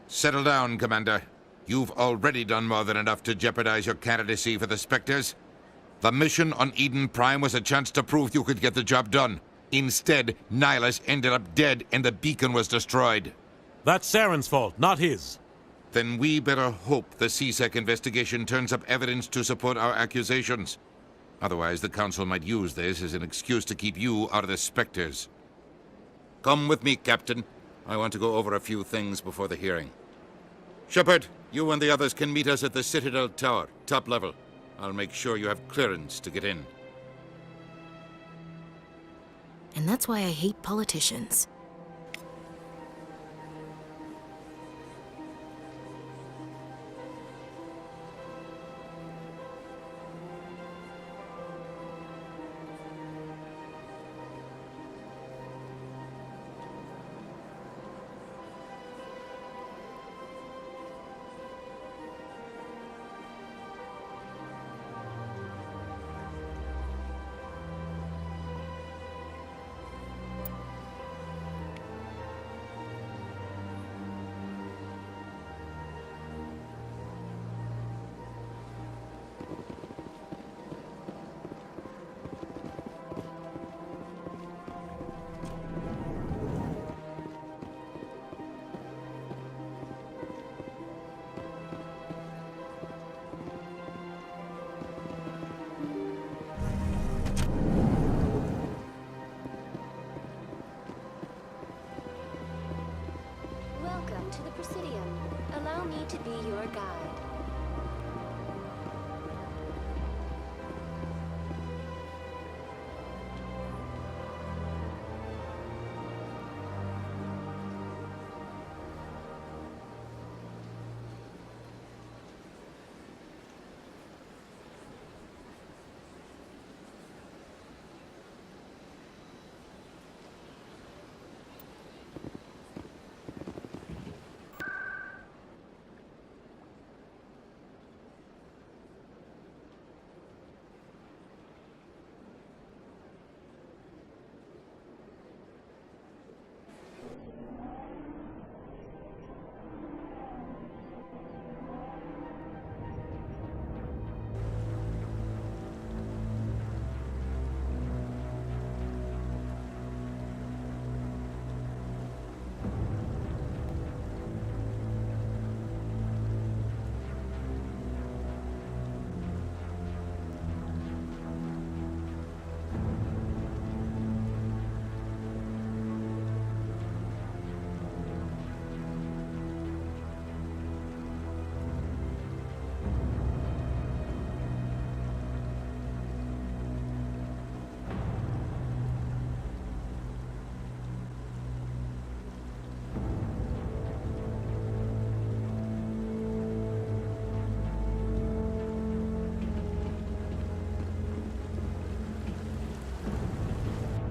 Settle down, Commander. You've already done more than enough to jeopardize your candidacy for the Spectres. The mission on Eden Prime was a chance to prove you could get the job done. Instead, Nihilus ended up dead and the beacon was destroyed. That's Saren's fault, not his. Then we better hope the CSEC investigation turns up evidence to support our accusations. Otherwise, the Council might use this as an excuse to keep you out of the Spectres. Come with me, Captain. I want to go over a few things before the hearing. Shepard, you and the others can meet us at the Citadel Tower, top level. I'll make sure you have clearance to get in. And that's why I hate politicians. Welcome to the Presidium. Allow me to be your guide.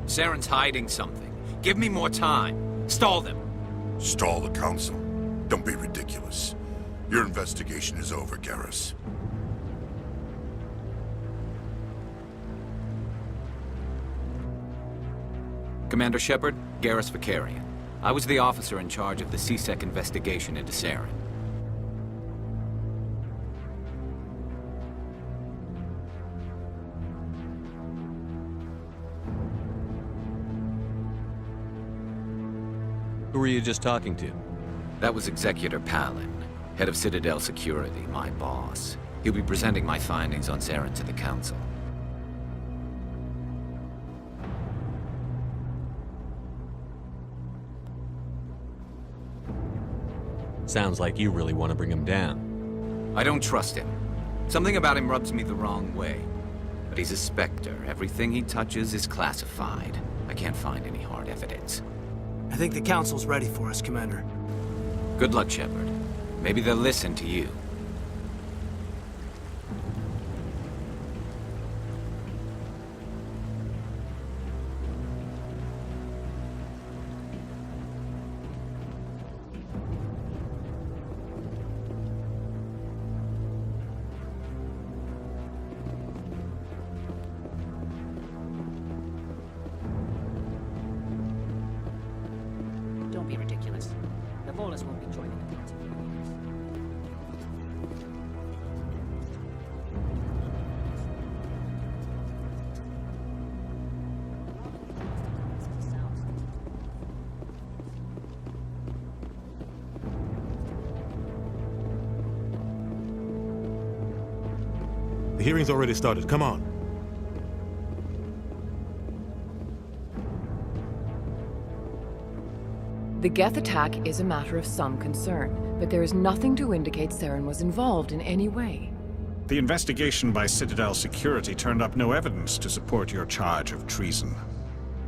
Saren's hiding something. Give me more time. Stall them. Stall the Council? Don't be ridiculous. Your investigation is over, Garrus. Commander Shepard, Garrus Vicarian. I was the officer in charge of the CSEC investigation into Saren. Who were you just talking to? That was Executor Palin, head of Citadel Security, my boss. He'll be presenting my findings on Saren to the Council. Sounds like you really want to bring him down. I don't trust him. Something about him rubs me the wrong way. But he's a Spectre. Everything he touches is classified. I can't find any hard evidence. I think the Council's ready for us, Commander. Good luck, Shepard. Maybe they'll listen to you. Don't be ridiculous. The Volus won't be joining the council. The hearing's already started. Come on. The Geth attack is a matter of some concern, but there is nothing to indicate Saren was involved in any way. The investigation by Citadel Security turned up no evidence to support your charge of treason.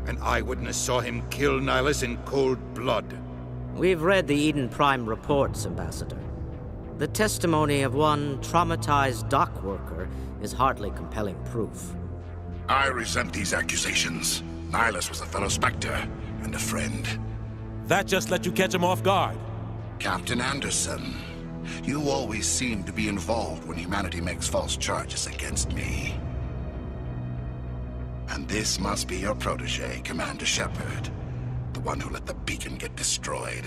An eyewitness saw him kill Nihilus in cold blood. We've read the Eden Prime reports, Ambassador. The testimony of one traumatized dock worker is hardly compelling proof. I resent these accusations. Nihilus was a fellow Spectre and a friend. That just let you catch him off guard. Captain Anderson, you always seem to be involved when humanity makes false charges against me. And this must be your protege, Commander Shepard, the one who let the beacon get destroyed.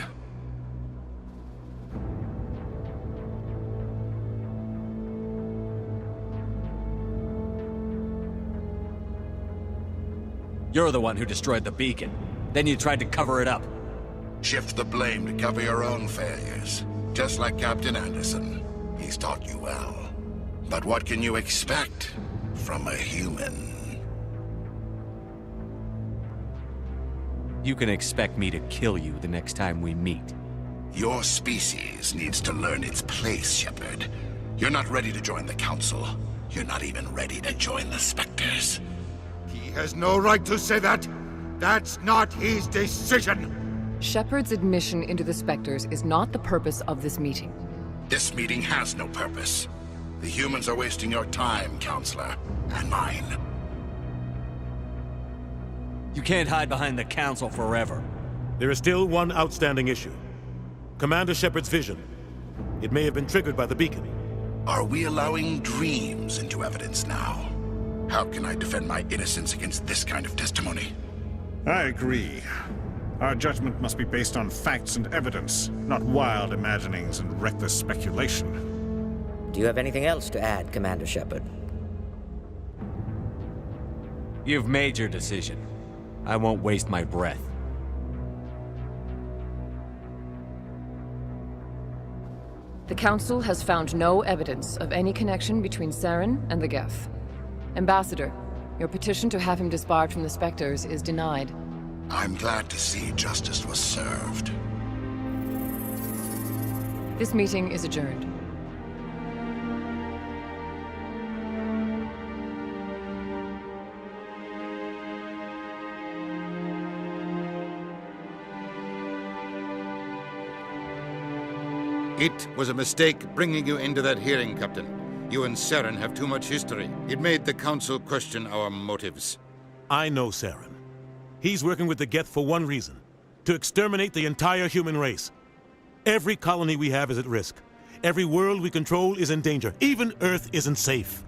You're the one who destroyed the beacon. Then you tried to cover it up. Shift the blame to cover your own failures. Just like Captain Anderson. He's taught you well. But what can you expect from a human? You can expect me to kill you the next time we meet. Your species needs to learn its place, Shepard. You're not ready to join the Council. You're not even ready to join the Spectres. He has no right to say that. That's not his decision. Shepard's admission into the Spectres is not the purpose of this meeting. This meeting has no purpose. The humans are wasting your time, Counselor, and mine. You can't hide behind the Council forever. There is still one outstanding issue. Commander Shepard's vision. It may have been triggered by the beacon. Are we allowing dreams into evidence now? How can I defend my innocence against this kind of testimony? I agree. Our judgment must be based on facts and evidence, not wild imaginings and reckless speculation. Do you have anything else to add, Commander Shepard? You've made your decision. I won't waste my breath. The Council has found no evidence of any connection between Saren and the Geth. Ambassador, your petition to have him disbarred from the Spectres is denied. I'm glad to see justice was served. This meeting is adjourned. It was a mistake bringing you into that hearing, Captain. You and Saren have too much history. It made the Council question our motives. I know Saren. He's working with the Geth for one reason. To exterminate the entire human race. Every colony we have is at risk. Every world we control is in danger. Even Earth isn't safe.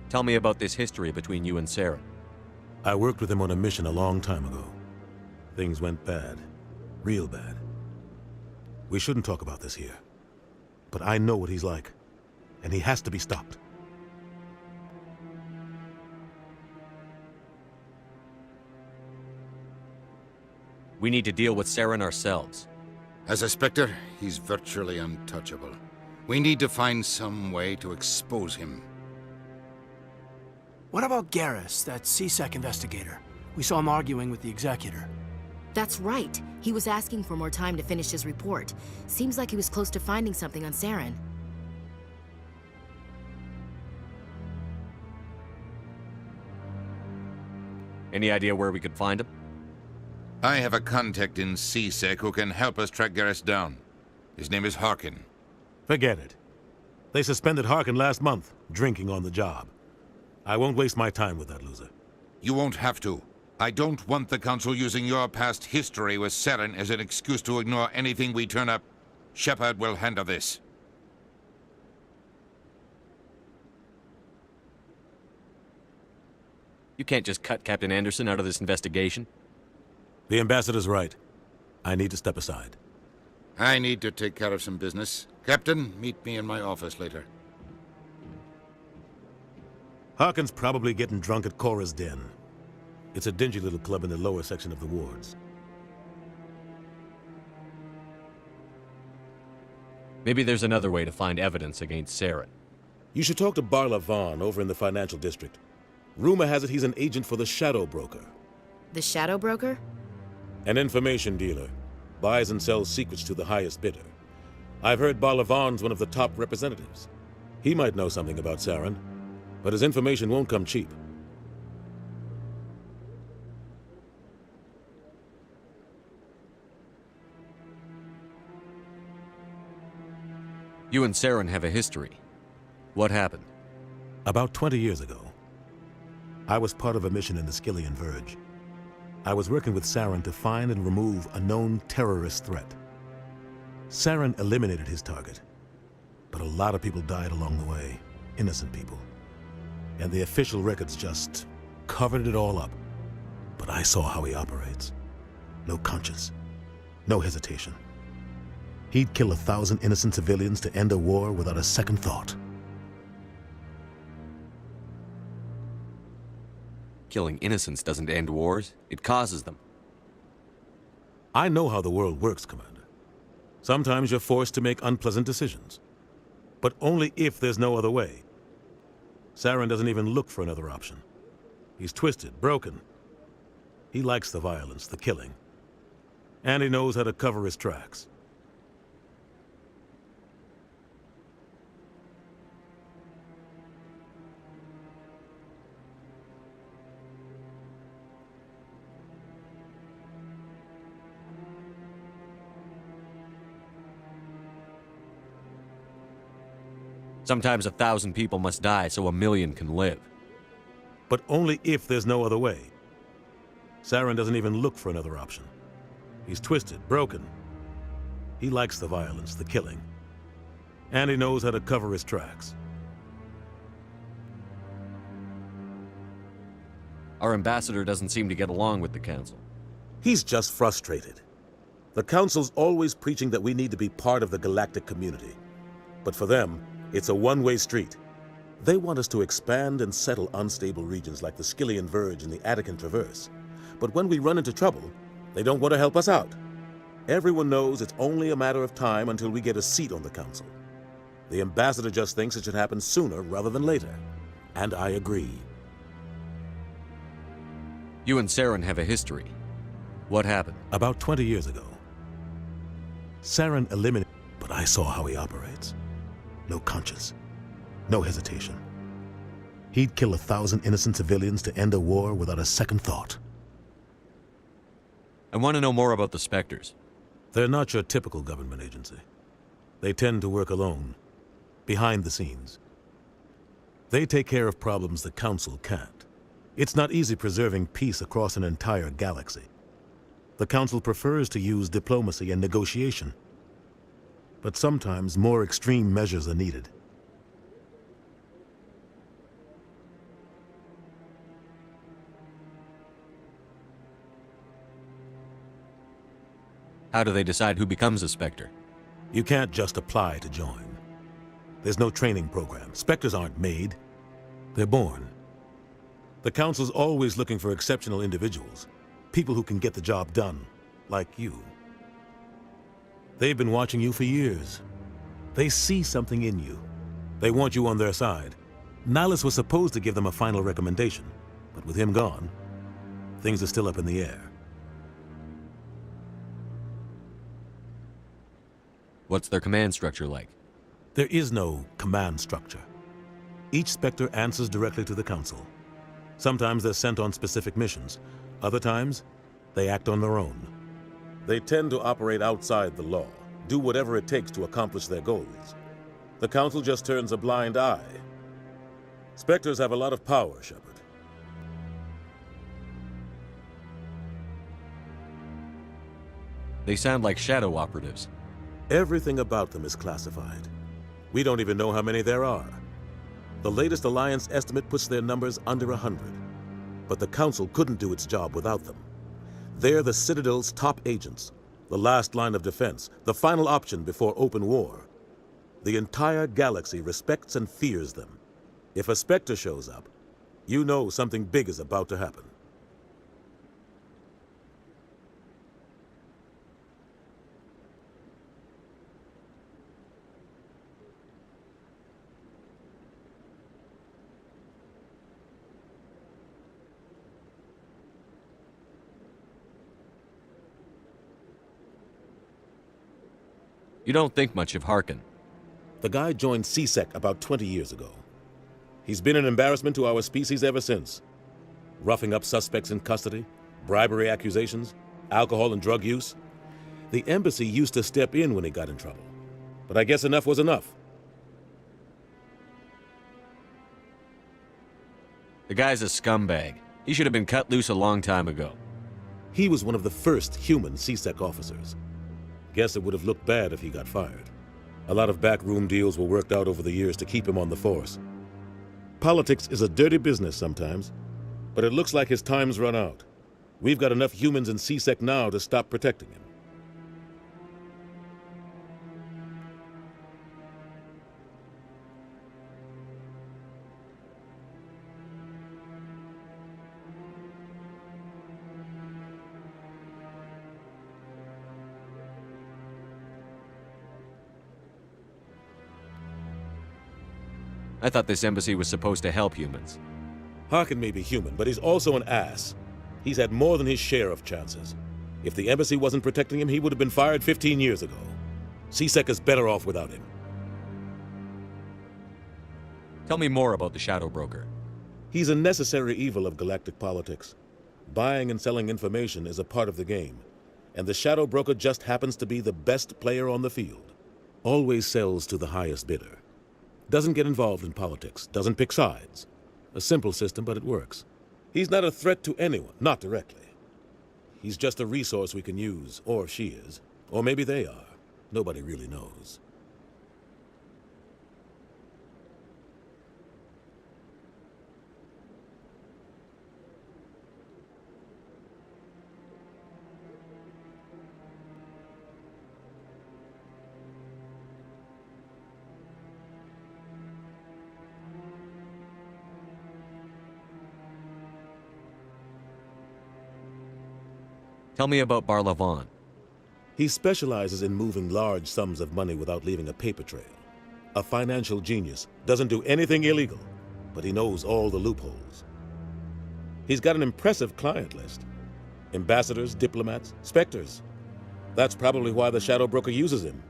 Tell me about this history between you and Saren. I worked with him on a mission a long time ago. Things went bad. Real bad. We shouldn't talk about this here. But I know what he's like. And he has to be stopped. We need to deal with Saren ourselves. As a Spectre, he's virtually untouchable. We need to find some way to expose him. What about Garrus, that CSEC investigator? We saw him arguing with the executor. That's right. He was asking for more time to finish his report. Seems like he was close to finding something on Saren. Any idea where we could find him? I have a contact in CSEC who can help us track Garrus down. His name is Harkin. Forget it. They suspended Harkin last month, drinking on the job. I won't waste my time with that loser. You won't have to. I don't want the Council using your past history with Saren as an excuse to ignore anything we turn up. Shepard will handle this. You can't just cut Captain Anderson out of this investigation. The ambassador's right. I need to step aside. I need to take care of some business. Captain, meet me in my office later. Harkin's probably getting drunk at Cora's Den. It's a dingy little club in the lower section of the wards. Maybe there's another way to find evidence against Saren. You should talk to Barla Vaughn over in the financial district. Rumor has it he's an agent for the Shadow Broker. The Shadow Broker? An information dealer. Buys and sells secrets to the highest bidder. I've heard Barla Vaughn's one of the top representatives. He might know something about Saren, but his information won't come cheap. You and Saren have a history. What happened? About 20 years ago, I was part of a mission in the Skillian Verge. I was working with Saren to find and remove a known terrorist threat. Saren eliminated his target, but a lot of people died along the way, innocent people. And the official records just covered it all up. But I saw how he operates. No conscience, no hesitation. He'd kill 1,000 innocent civilians to end a war without a second thought. Killing innocents doesn't end wars, it causes them. I know how the world works, Commander. Sometimes you're forced to make unpleasant decisions. But only if there's no other way. Saren doesn't even look for another option. He's twisted, broken. He likes the violence, the killing. And he knows how to cover his tracks. Sometimes 1,000 people must die so 1,000,000 can live. But only if there's no other way. Saren doesn't even look for another option. He's twisted, broken. He likes the violence, the killing. And he knows how to cover his tracks. Our ambassador doesn't seem to get along with the Council. He's just frustrated. The Council's always preaching that we need to be part of the galactic community. But for them, it's a one-way street. They want us to expand and settle unstable regions like the Skillian Verge and the Attican Traverse. But when we run into trouble, they don't want to help us out. Everyone knows it's only a matter of time until we get a seat on the Council. The ambassador just thinks it should happen sooner rather than later. And I agree. You and Saren have a history. What happened? About 20 years ago. Saren eliminated, but I saw how he operates. No conscience, no hesitation. He'd kill 1,000 innocent civilians to end a war without a second thought. I want to know more about the Spectres. They're not your typical government agency. They tend to work alone, behind the scenes. They take care of problems the Council can't. It's not easy preserving peace across an entire galaxy. The Council prefers to use diplomacy and negotiation. But sometimes more extreme measures are needed. How do they decide who becomes a Spectre? You can't just apply to join. There's no training program. Spectres aren't made. They're born. The Council's always looking for exceptional individuals, people who can get the job done. like you. They've been watching you for years. They see something in you. They want you on their side. Nihilus was supposed to give them a final recommendation, but with him gone, things are still up in the air. What's their command structure like? There is no command structure. Each Spectre answers directly to the Council. Sometimes they're sent on specific missions. Other times, they act on their own. They tend to operate outside the law, do whatever it takes to accomplish their goals. The Council just turns a blind eye. Spectres have a lot of power, Shepard. They sound like shadow operatives. Everything about them is classified. We don't even know how many there are. The latest Alliance estimate puts their numbers under 100. But the Council couldn't do its job without them. They're the Citadel's top agents, the last line of defense, the final option before open war. The entire galaxy respects and fears them. If a Spectre shows up, you know something big is about to happen. You don't think much of Harkin. The guy joined CSEC about 20 years ago. He's been an embarrassment to our species ever since. Roughing up suspects in custody, bribery accusations, alcohol and drug use. The embassy used to step in when he got in trouble. But I guess enough was enough. The guy's a scumbag. He should have been cut loose a long time ago. He was one of the first human CSEC officers. Guess it would have looked bad if he got fired. A lot of backroom deals were worked out over the years to keep him on the force. Politics is a dirty business sometimes, but it looks like his time's run out. We've got enough humans in CSEC now to stop protecting him. I thought this embassy was supposed to help humans. Harkin may be human, but he's also an ass. He's had more than his share of chances. If the embassy wasn't protecting him, he would have been fired 15 years ago. CSEC is better off without him. Tell me more about the Shadow Broker. He's a necessary evil of galactic politics. Buying and selling information is a part of the game, and the Shadow Broker just happens to be the best player on the field. Always sells to the highest bidder. Doesn't get involved in politics, doesn't pick sides. A simple system, but it works. He's not a threat to anyone, not directly. He's just a resource we can use, or she is. Or maybe they are. Nobody really knows. Tell me about Barlavon. He specializes in moving large sums of money without leaving a paper trail. A financial genius, doesn't do anything illegal, but he knows all the loopholes. He's got an impressive client list. Ambassadors, diplomats, specters. That's probably why the Shadow Broker uses him.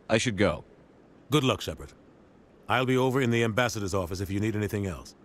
I should go. Good luck, Shepard. I'll be over in the ambassador's office if you need anything else.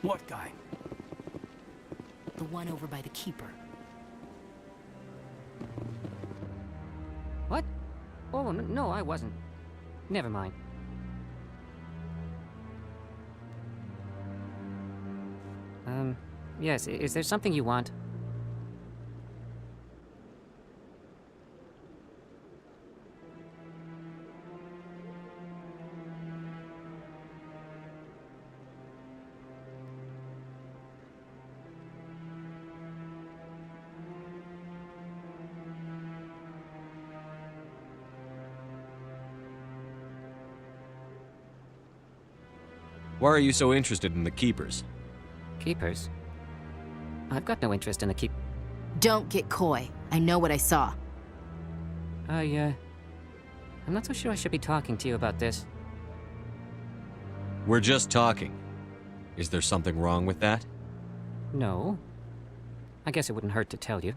What guy? The one over by the Keeper. What? Oh, no, I wasn't. Never mind. Yes, is there something you want? Why are you so interested in the Keepers? Keepers? I've got no interest in the keep... Don't get coy. I know what I saw. I'm not so sure I should be talking to you about this. We're just talking. Is there something wrong with that? No. I guess it wouldn't hurt to tell you.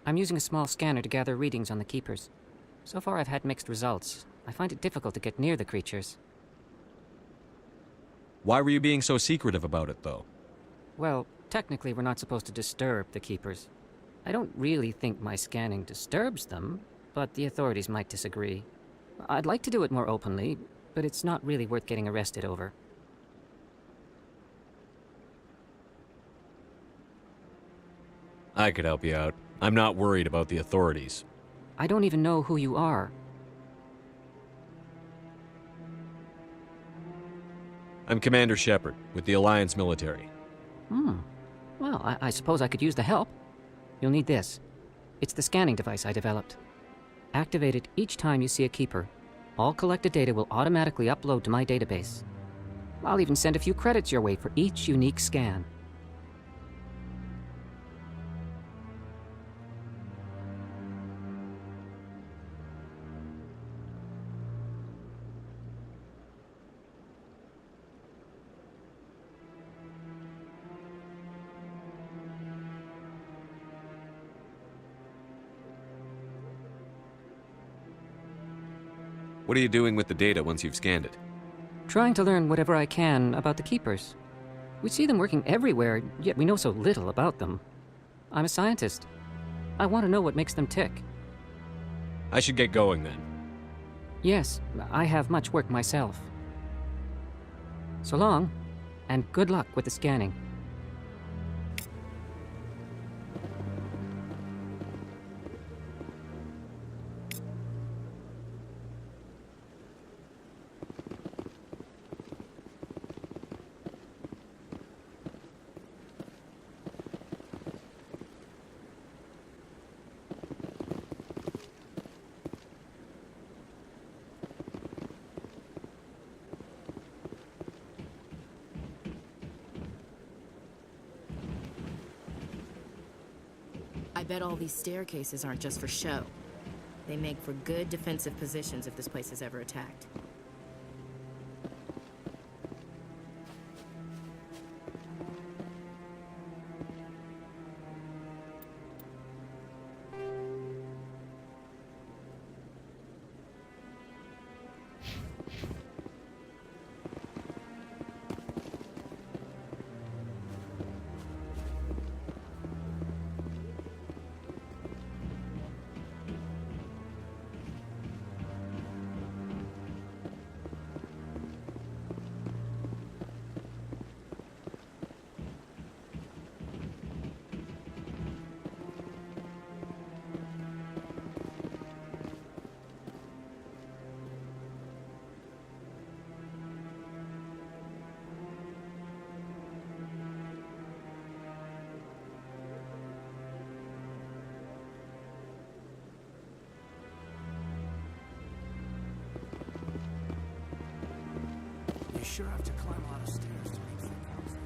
I'm using a small scanner to gather readings on the Keepers. So far I've had mixed results. I find it difficult to get near the creatures. Why were you being so secretive about it, though? Well, technically we're not supposed to disturb the Keepers. I don't really think my scanning disturbs them, but the authorities might disagree. I'd like to do it more openly, but it's not really worth getting arrested over. I could help you out. I'm not worried about the authorities. I don't even know who you are. I'm Commander Shepard, with the Alliance military. Well, I suppose I could use the help. You'll need this. It's the scanning device I developed. Activate it each time you see a Keeper. All collected data will automatically upload to my database. I'll even send a few credits your way for each unique scan. What are you doing with the data once you've scanned it? Trying to learn whatever I can about the Keepers. We see them working everywhere, yet we know so little about them. I'm a scientist. I want to know what makes them tick. I should get going then. Yes, I have much work myself. So long, and good luck with the scanning. I bet all these staircases aren't just for show. They make for good defensive positions if this place is ever attacked. You sure have to climb a lot of stairs to reach the council.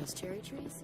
those cherry trees?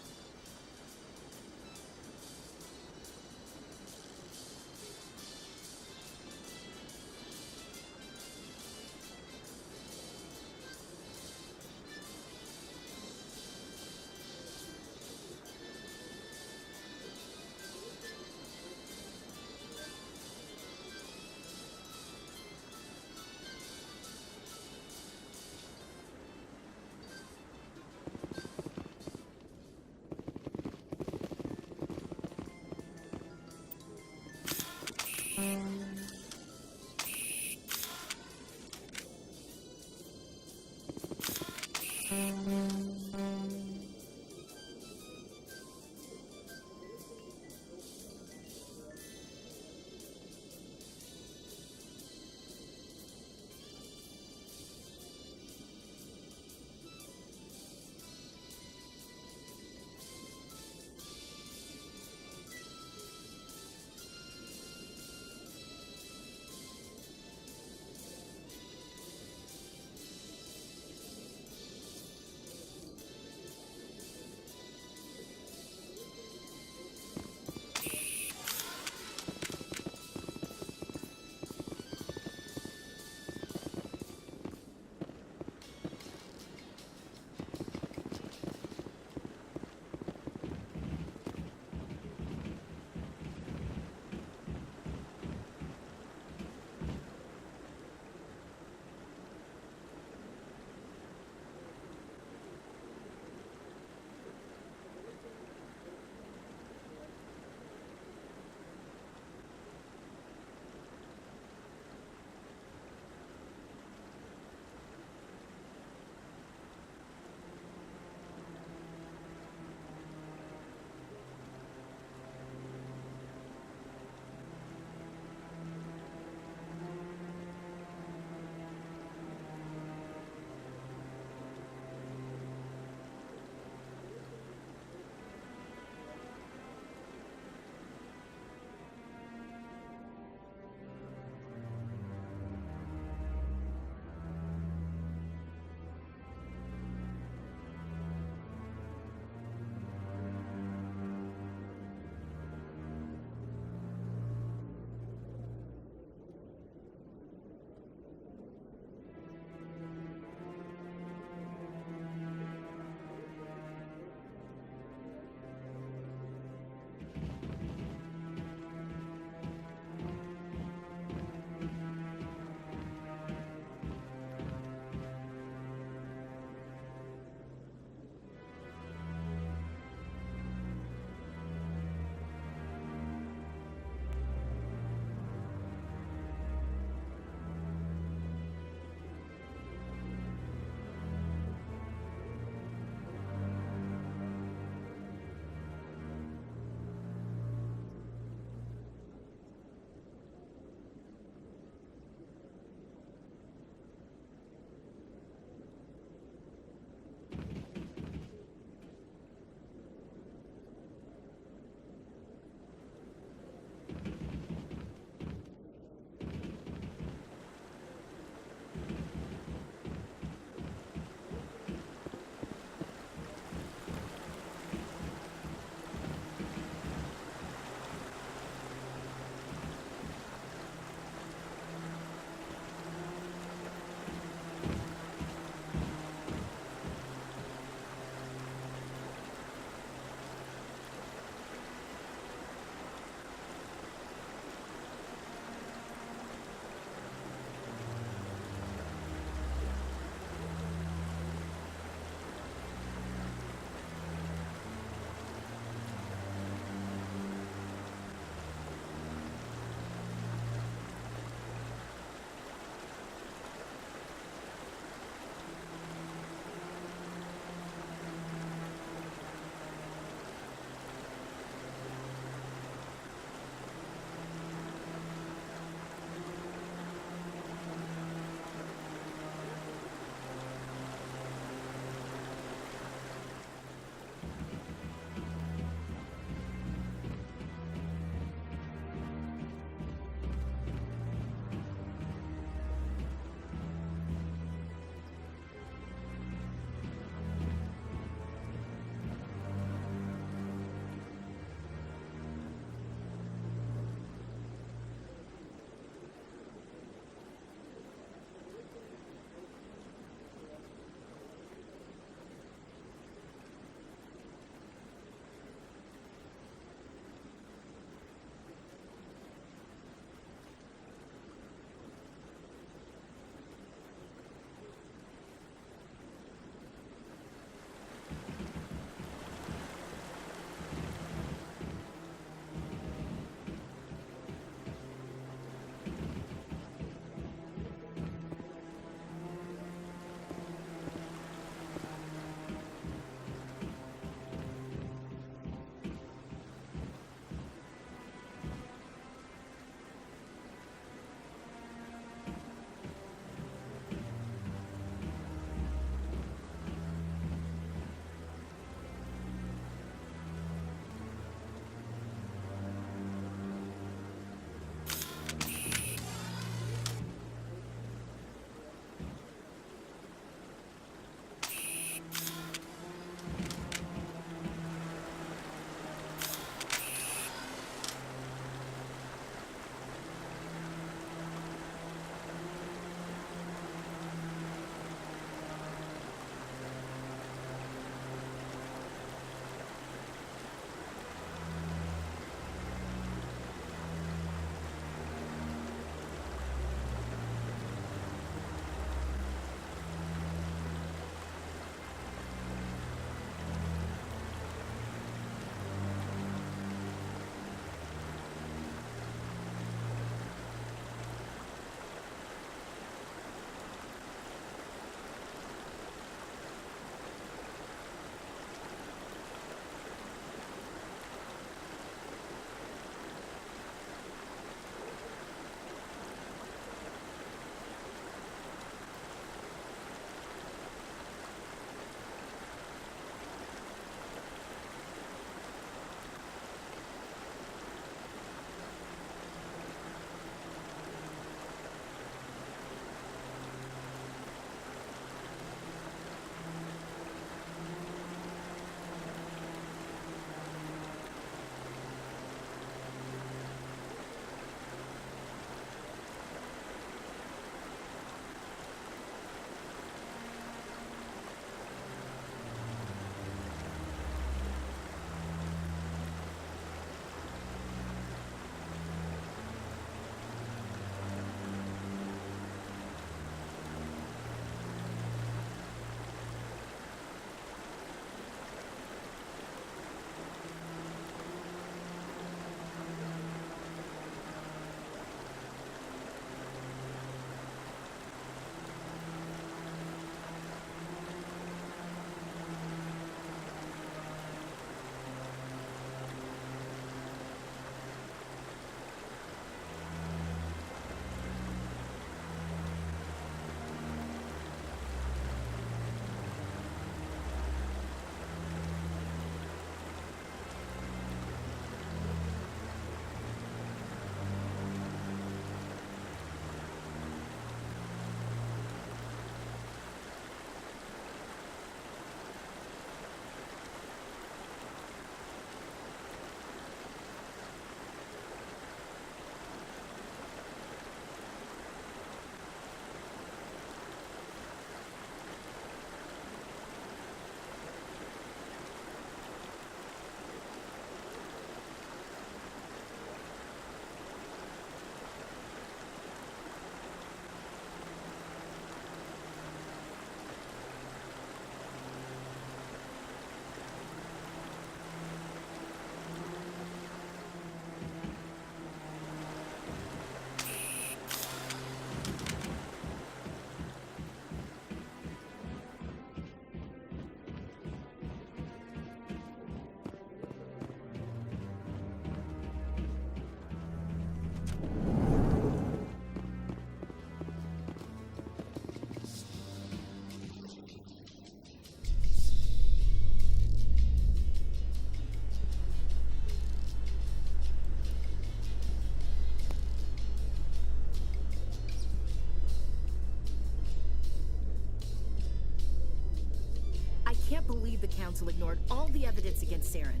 Council ignored all the evidence against Saren.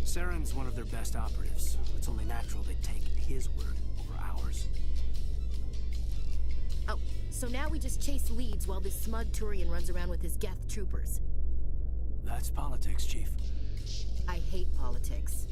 Saren's one of their best operatives. It's only natural they'd take his word over ours. Oh, so now we just chase leads while this smug Turian runs around with his Geth troopers. That's politics, Chief. I hate politics.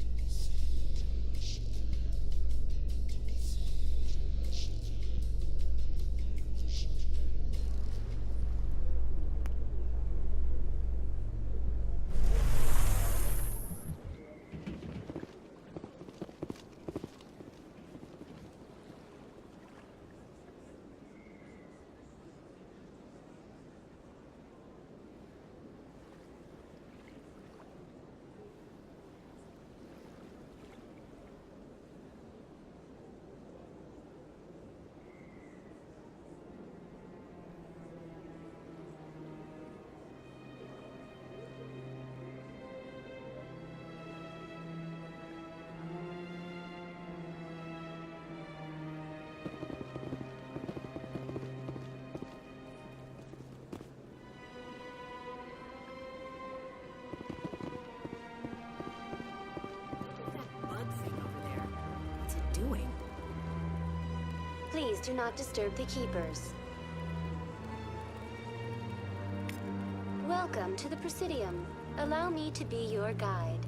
Please do not disturb the Keepers. Welcome to the Presidium. Allow me to be your guide.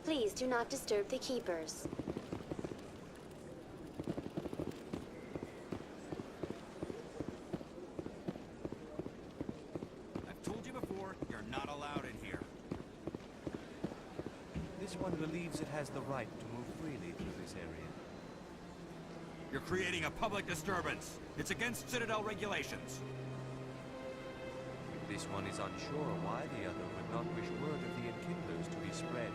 Please do not disturb the Keepers. I've told you before, you're not allowed in here. This one believes it has the right to move freely through this area. You're creating a public disturbance. It's against Citadel regulations. This one is unsure why the other would not wish word of the enkindlers to be spread.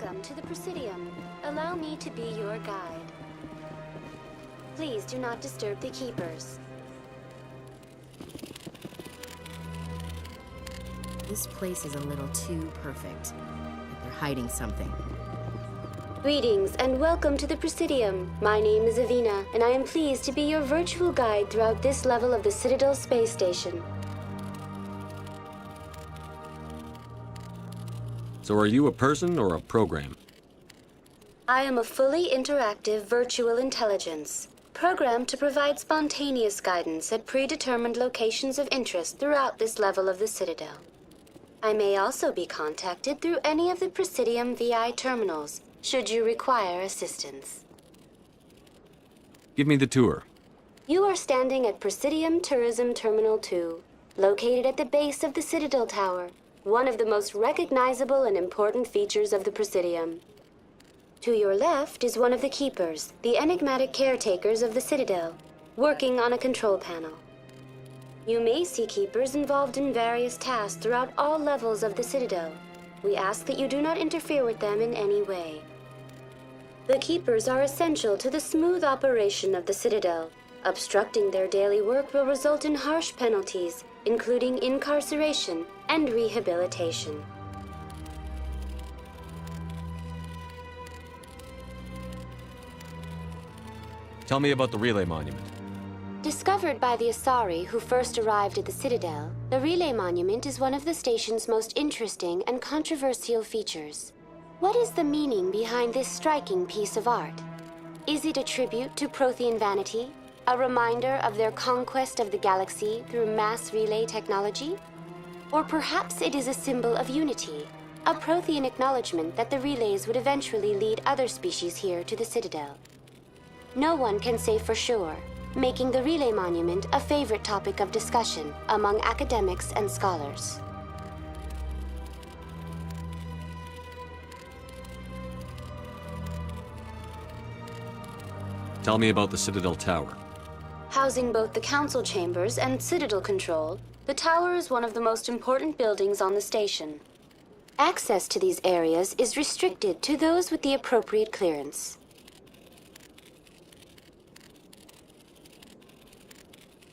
Welcome to the Presidium. Allow me to be your guide. Please do not disturb the Keepers. This place is a little too perfect. Like they're hiding something. Greetings and welcome to the Presidium. My name is Avina, and I am pleased to be your virtual guide throughout this level of the Citadel space station. So are you a person or a program? I am a fully interactive virtual intelligence, programmed to provide spontaneous guidance at predetermined locations of interest throughout this level of the Citadel. I may also be contacted through any of the Presidium VI terminals, should you require assistance. Give me the tour. You are standing at Presidium Tourism Terminal 2, located at the base of the Citadel Tower, one of the most recognizable and important features of the Presidium. To your left is one of the Keepers, the enigmatic caretakers of the Citadel, working on a control panel. You may see Keepers involved in various tasks throughout all levels of the Citadel. We ask that you do not interfere with them in any way. The Keepers are essential to the smooth operation of the Citadel. Obstructing their daily work will result in harsh penalties, including incarceration and rehabilitation. Tell me about the relay monument. Discovered by the Asari who first arrived at the Citadel, the Relay Monument is one of the station's most interesting and controversial features. What is the meaning behind this striking piece of art? Is it a tribute to Prothean vanity? A reminder of their conquest of the galaxy through mass relay technology? Or perhaps it is a symbol of unity, a Prothean acknowledgement that the relays would eventually lead other species here to the Citadel. No one can say for sure, making the Relay Monument a favorite topic of discussion among academics and scholars. Tell me about the Citadel Tower. Housing both the Council Chambers and Citadel Control, the tower is one of the most important buildings on the station. Access to these areas is restricted to those with the appropriate clearance.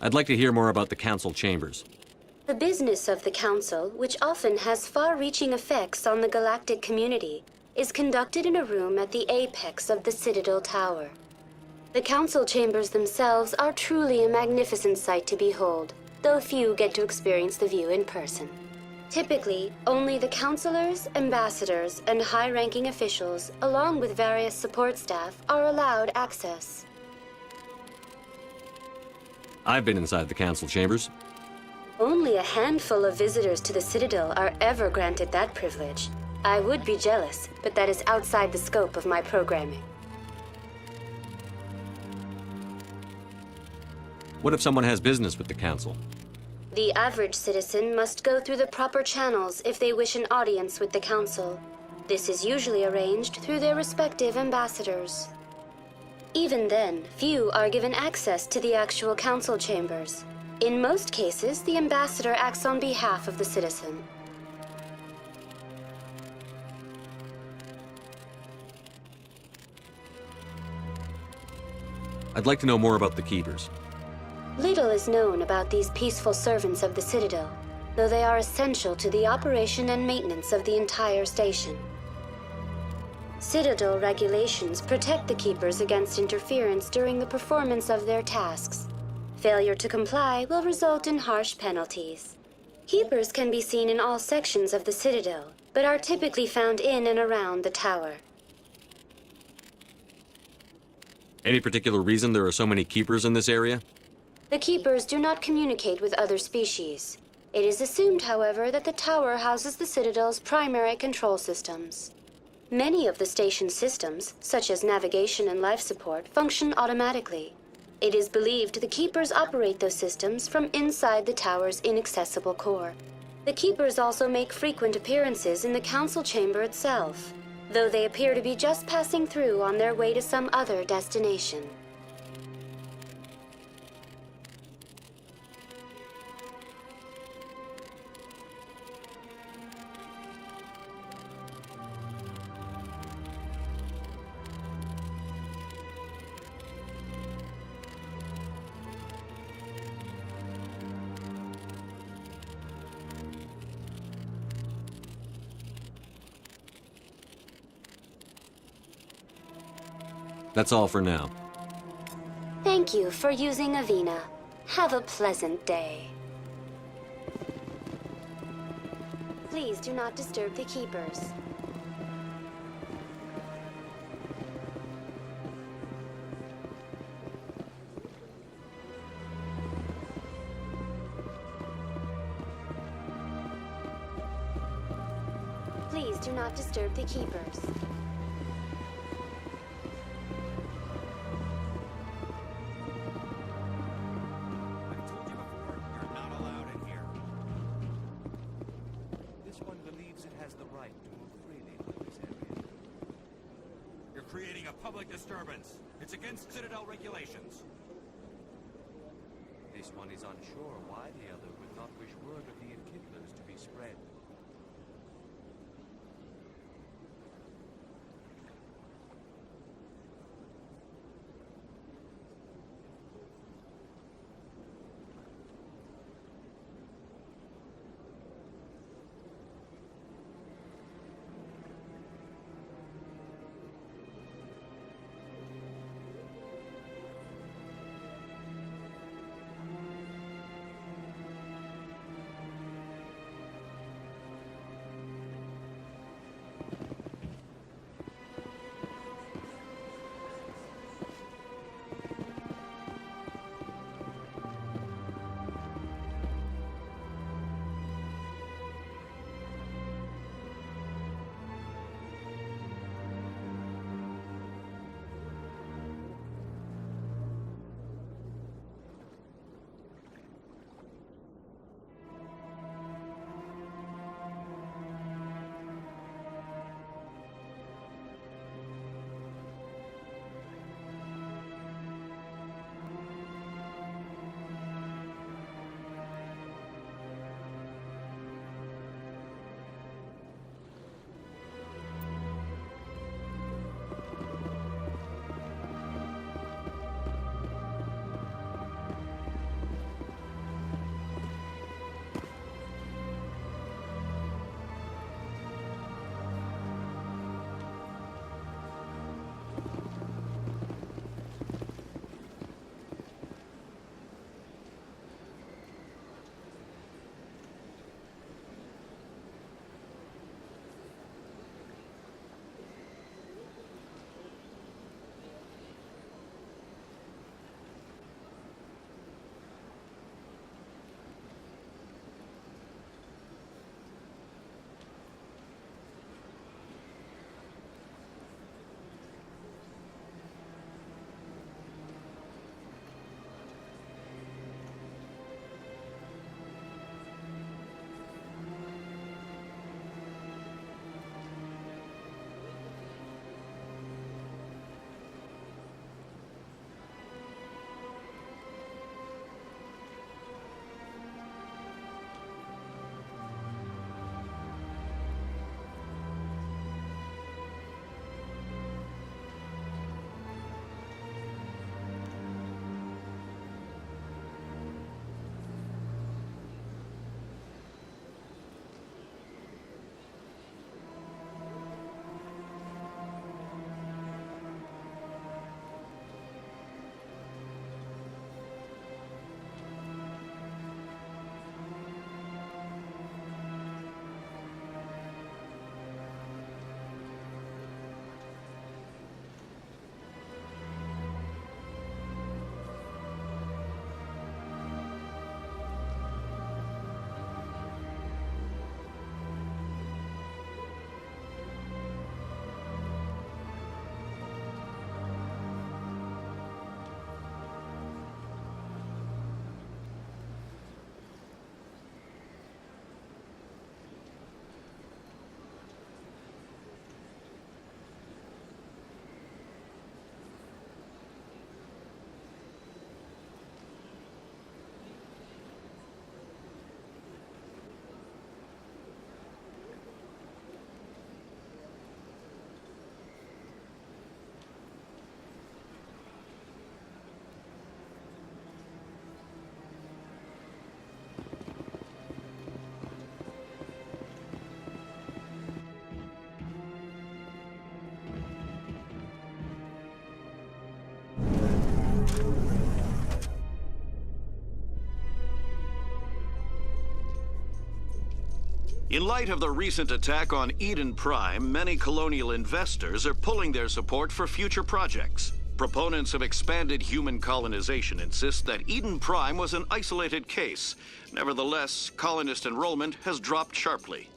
I'd like to hear more about the Council Chambers. The business of the Council, which often has far-reaching effects on the galactic community, is conducted in a room at the apex of the Citadel Tower. The Council Chambers themselves are truly a magnificent sight to behold, though few get to experience the view in person. Typically, only the councilors, ambassadors, and high-ranking officials, along with various support staff, are allowed access. I've been inside the Council Chambers. Only a handful of visitors to the Citadel are ever granted that privilege. I would be jealous, but that is outside the scope of my programming. What if someone has business with the Council? The average citizen must go through the proper channels if they wish an audience with the Council. This is usually arranged through their respective ambassadors. Even then, few are given access to the actual Council Chambers. In most cases, the ambassador acts on behalf of the citizen. I'd like to know more about the Keepers. Little is known about these peaceful servants of the Citadel, though they are essential to the operation and maintenance of the entire station. Citadel regulations protect the Keepers against interference during the performance of their tasks. Failure to comply will result in harsh penalties. Keepers can be seen in all sections of the Citadel, but are typically found in and around the tower. Any particular reason there are so many Keepers in this area? The Keepers do not communicate with other species. It is assumed, however, that the tower houses the Citadel's primary control systems. Many of the station's systems, such as navigation and life support, function automatically. It is believed the Keepers operate those systems from inside the tower's inaccessible core. The Keepers also make frequent appearances in the Council Chamber itself, though they appear to be just passing through on their way to some other destination. That's all for now. Thank you for using Avina. Have a pleasant day. Please do not disturb the keepers. Please do not disturb the keepers. This one believes it has the right to move freely through this area. You're creating a public disturbance. It's against Citadel regulations. This one is unsure why the other would not wish word of the enkindlers to be spread. In light of the recent attack on Eden Prime, many colonial investors are pulling their support for future projects. Proponents of expanded human colonization insist that Eden Prime was an isolated case. Nevertheless, colonist enrollment has dropped sharply.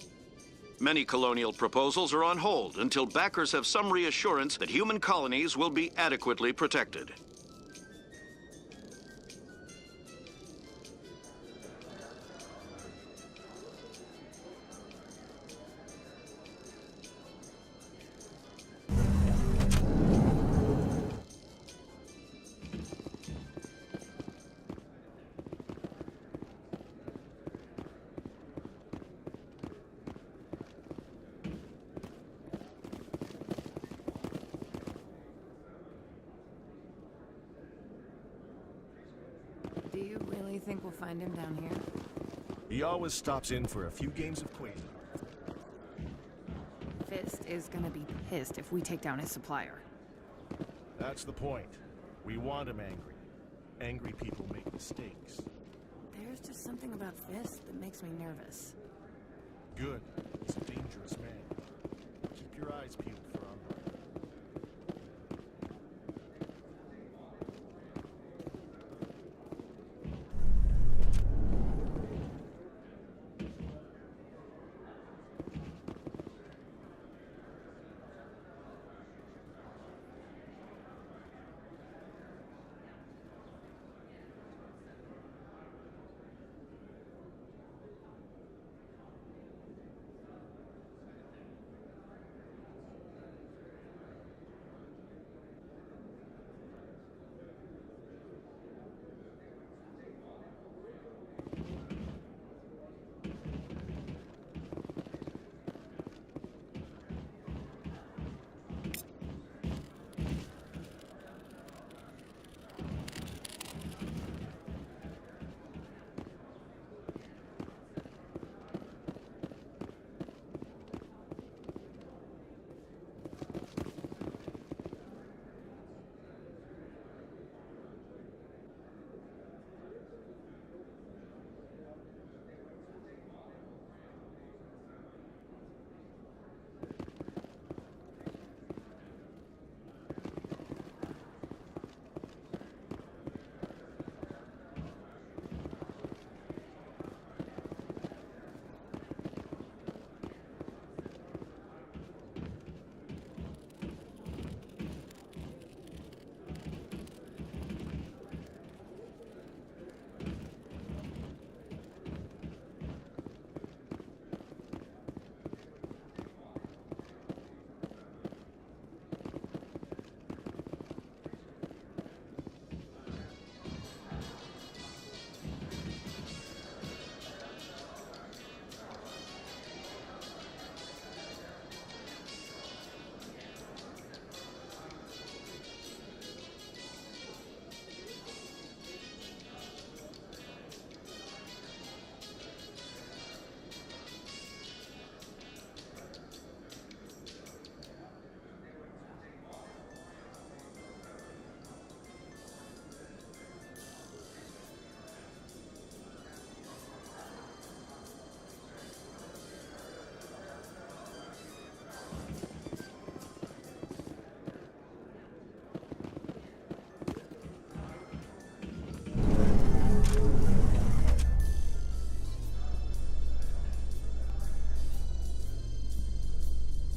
Many colonial proposals are on hold until backers have some reassurance that human colonies will be adequately protected. Do you really think we'll find him down here? He always stops in for a few games of Queen. Fist is gonna be pissed if we take down his supplier. That's the point. We want him angry. Angry people make mistakes. There's just something about Fist that makes me nervous. Good. He's a dangerous man. Keep your eyes peeled for him.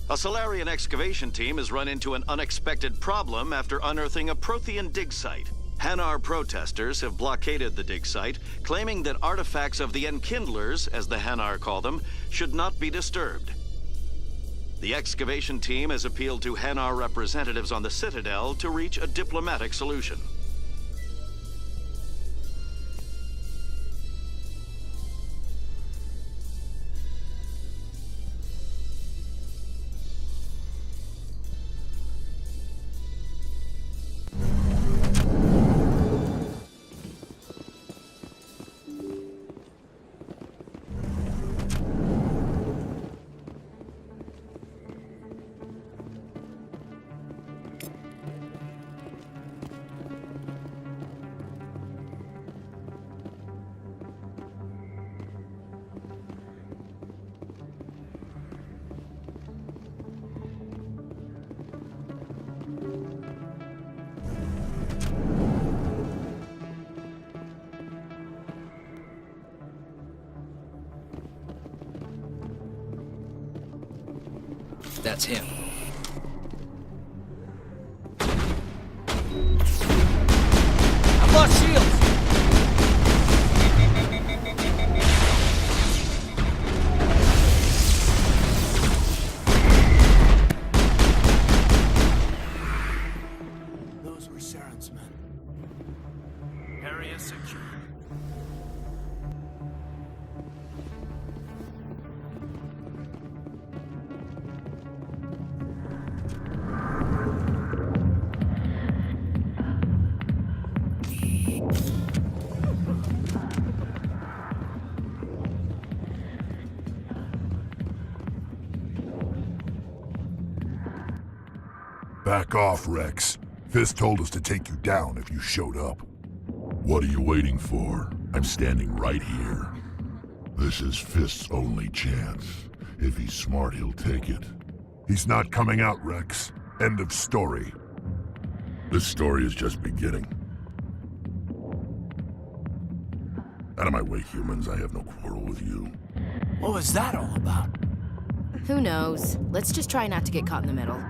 A Solarian excavation team has run into an unexpected problem after unearthing a Prothean dig site. Hanar protesters have blockaded the dig site, claiming that artifacts of the Enkindlers, as the Hanar call them, should not be disturbed. The excavation team has appealed to Hanar representatives on the Citadel to reach a diplomatic solution. That's him. I've lost shields! Those were Saren's men. Area secure. Back off, Rex. Fist told us to take you down if you showed up. What are you waiting for? I'm standing right here. This is Fist's only chance. If he's smart, he'll take it. He's not coming out, Rex. End of story. This story is just beginning. Out of my way, humans. I have no quarrel with you. What was that all about? Who knows? Let's just try not to get caught in the middle.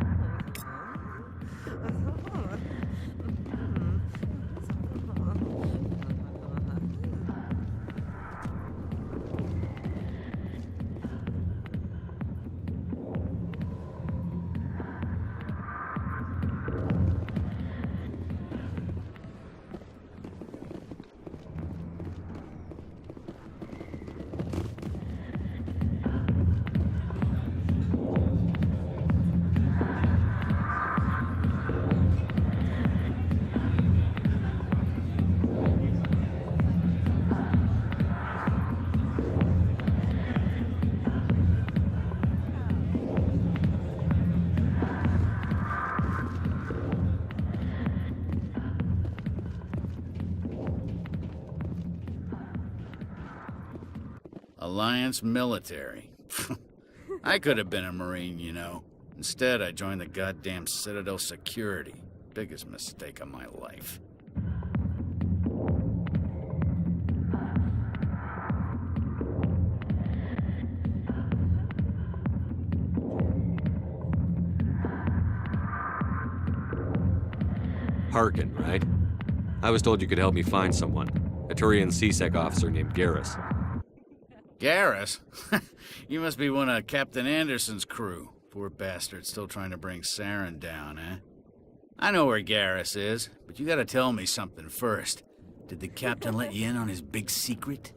Alliance military. I could have been a Marine, you know. Instead, I joined the goddamn Citadel security. Biggest mistake of my life. Harkin, right? I was told you could help me find someone. A Turian CSEC officer named Garrus. Garrus? You must be one of Captain Anderson's crew. Poor bastard still trying to bring Saren down, eh? I know where Garrus is, but you gotta tell me something first. Did the captain let you in on his big secret?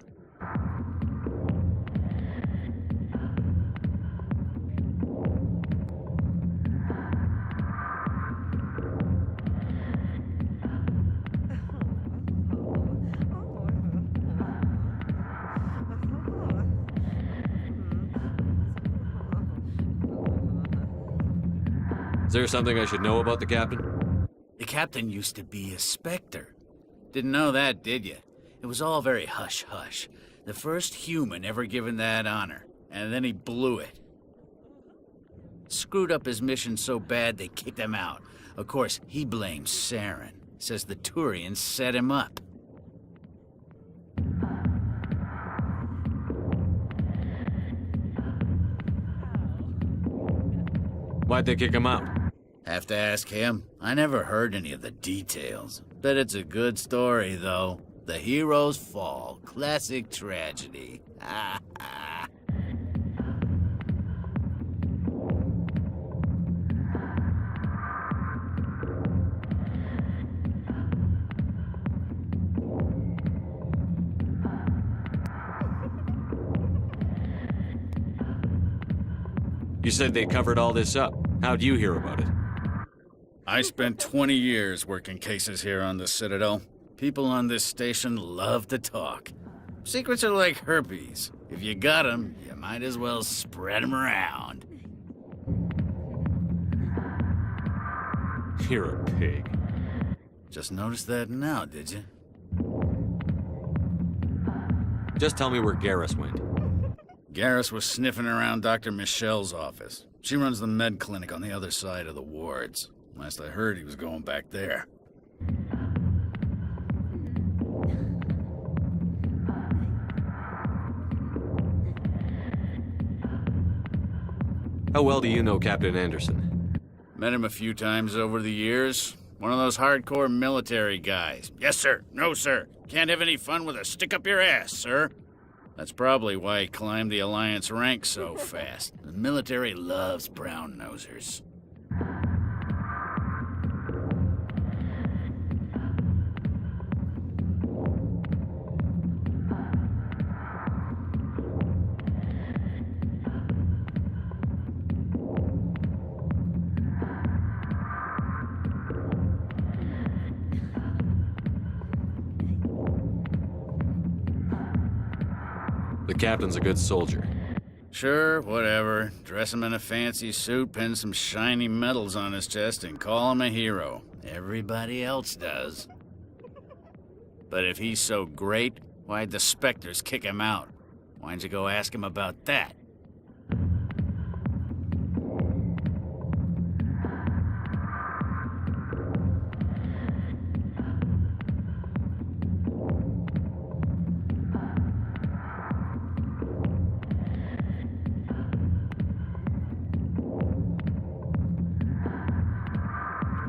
Is there something I should know about the captain? The captain used to be a Spectre. Didn't know that, did you? It was all very hush-hush. The first human ever given that honor, and then he blew it. Screwed up his mission so bad they kicked him out. Of course, he blames Saren. Says the Turians set him up. Why'd they kick him out? Have to ask him. I never heard any of the details. Bet it's a good story, though. The hero's fall. Classic tragedy. You said they covered all this up. How'd you hear about it? I spent 20 years working cases here on the Citadel. People on this station love to talk. Secrets are like herpes. If you got them, you might as well spread them around. You're a pig. Just noticed that now, did you? Just tell me where Garrus went. Garrus was sniffing around Dr. Michelle's office. She runs the med clinic on the other side of the wards. Last I heard, he was going back there. How well do you know Captain Anderson? Met him a few times over the years. One of those hardcore military guys. Yes, sir. No, sir. Can't have any fun with a stick up your ass, sir. That's probably why he climbed the Alliance ranks so fast. The military loves brown-nosers. The captain's a good soldier. Sure, whatever. Dress him in a fancy suit, pin some shiny medals on his chest, and call him a hero. Everybody else does. But if he's so great, why'd the Spectres kick him out? Why'd you go ask him about that?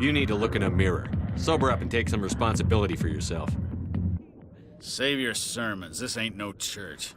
You need to look in a mirror. Sober up and take some responsibility for yourself. Save your sermons. This ain't no church.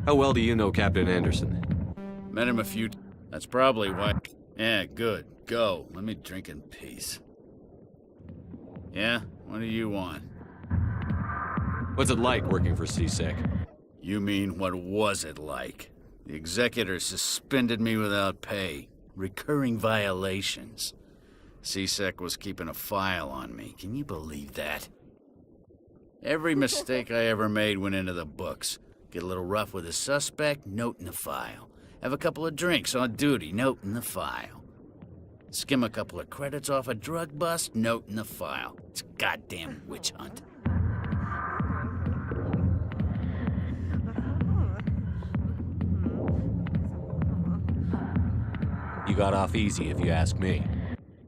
How well do you know Captain Anderson? Met him a few... That's probably why... Yeah, good. Go. Let me drink in peace. Yeah? What do you want? What's it like working for CSEC? You mean, what was it like? The executor suspended me without pay. Recurring violations. CSEC was keeping a file on me. Can you believe that? Every mistake I ever made went into the books. Get a little rough with a suspect, note in the file. Have a couple of drinks on duty, note in the file. Skim a couple of credits off a drug bust, note in the file. It's a goddamn witch hunt. You got off easy, if you ask me.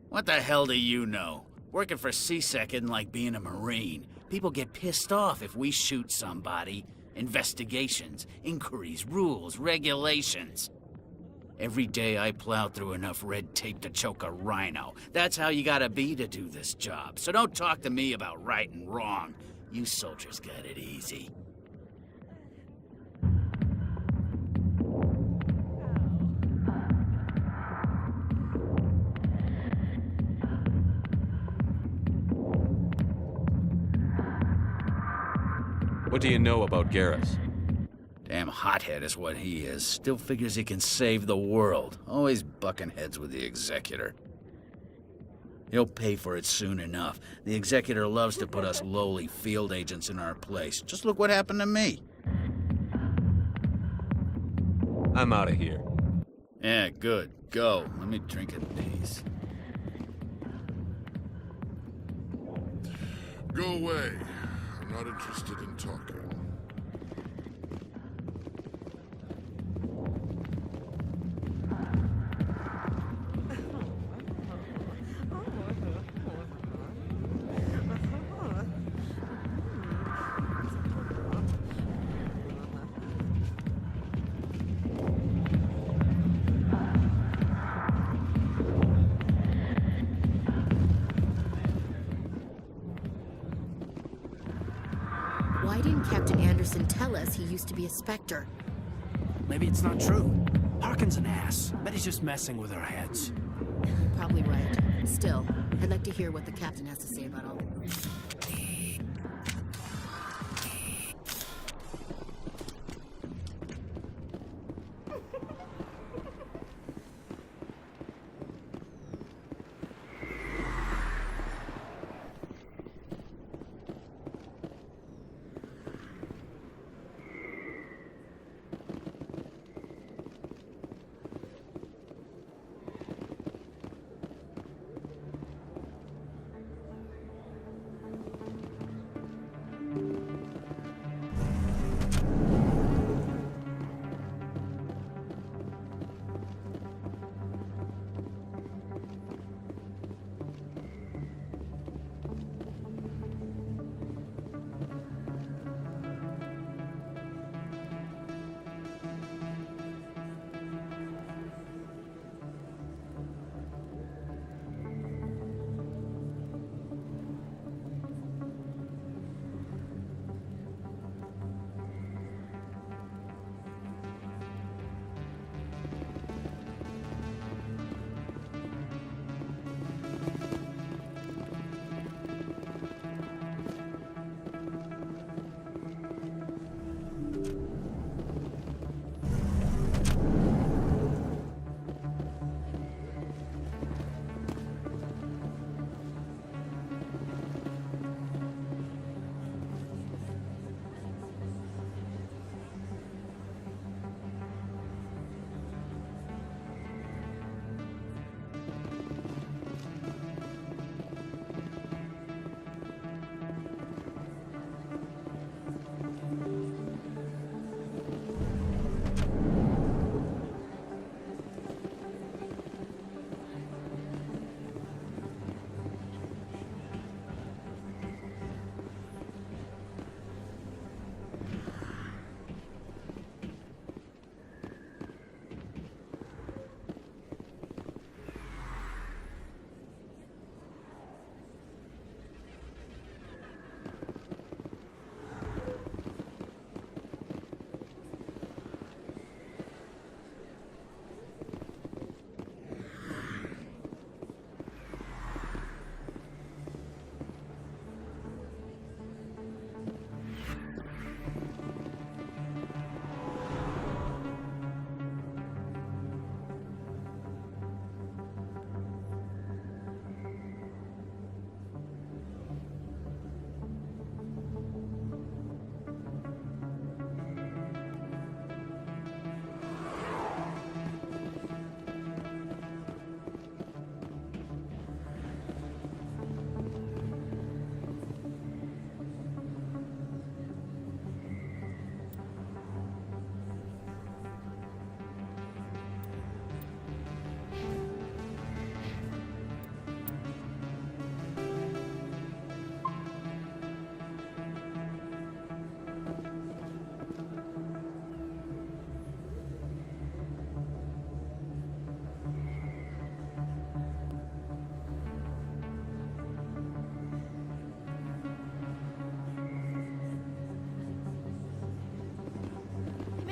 What the hell do you know? Working for CSEC isn't like being a Marine. People get pissed off if we shoot somebody. Investigations, inquiries, rules, regulations. Every day I plow through enough red tape to choke a rhino. That's how you gotta be to do this job. So don't talk to me about right and wrong. You soldiers got it easy. What do you know about Garrus? Damn hothead is what he is. Still figures he can save the world. Always bucking heads with the executor. He'll pay for it soon enough. The executor loves to put us lowly field agents in our place. Just look what happened to me. I'm out of here. Yeah, good. Go. Let me drink in peace. Go away. I'm not interested in talking. Why didn't Captain Anderson tell us he used to be a Spectre? Maybe it's not true. Harkin's an ass. Bet he's just messing with our heads. Probably right. Still, I'd like to hear what the captain has to say about all this.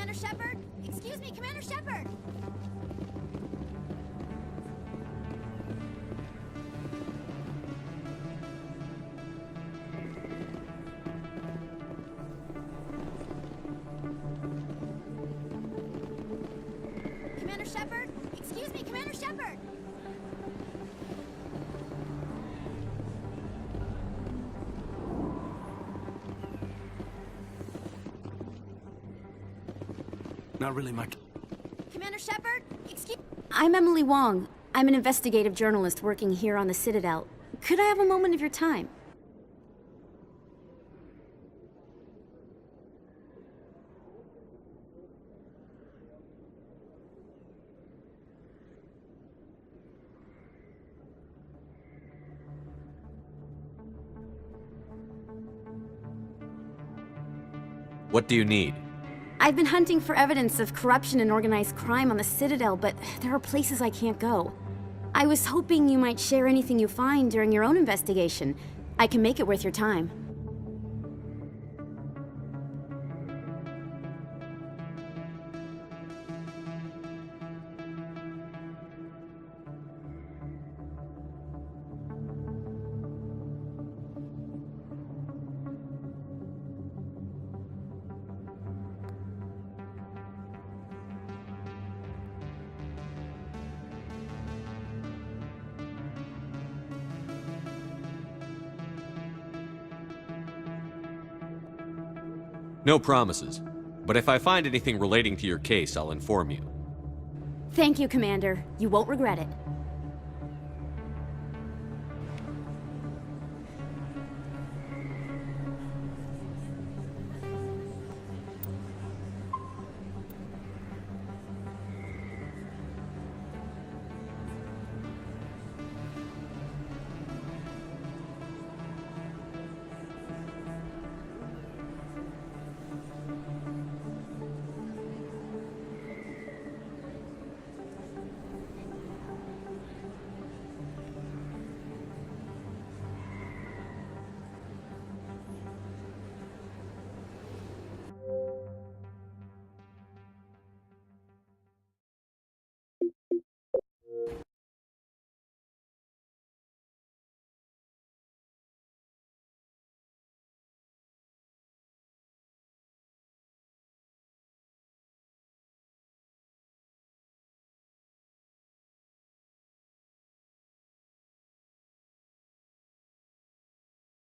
Commander Shepard? Excuse me, Commander Shepard! Commander Shepard? Excuse me, Commander Shepard! Not really my... Commander Shepard? I'm Emily Wong. I'm an investigative journalist working here on the Citadel. Could I have a moment of your time? What do you need? I've been hunting for evidence of corruption and organized crime on the Citadel, but there are places I can't go. I was hoping you might share anything you find during your own investigation. I can make it worth your time. No promises. But if I find anything relating to your case, I'll inform you. Thank you, Commander. You won't regret it.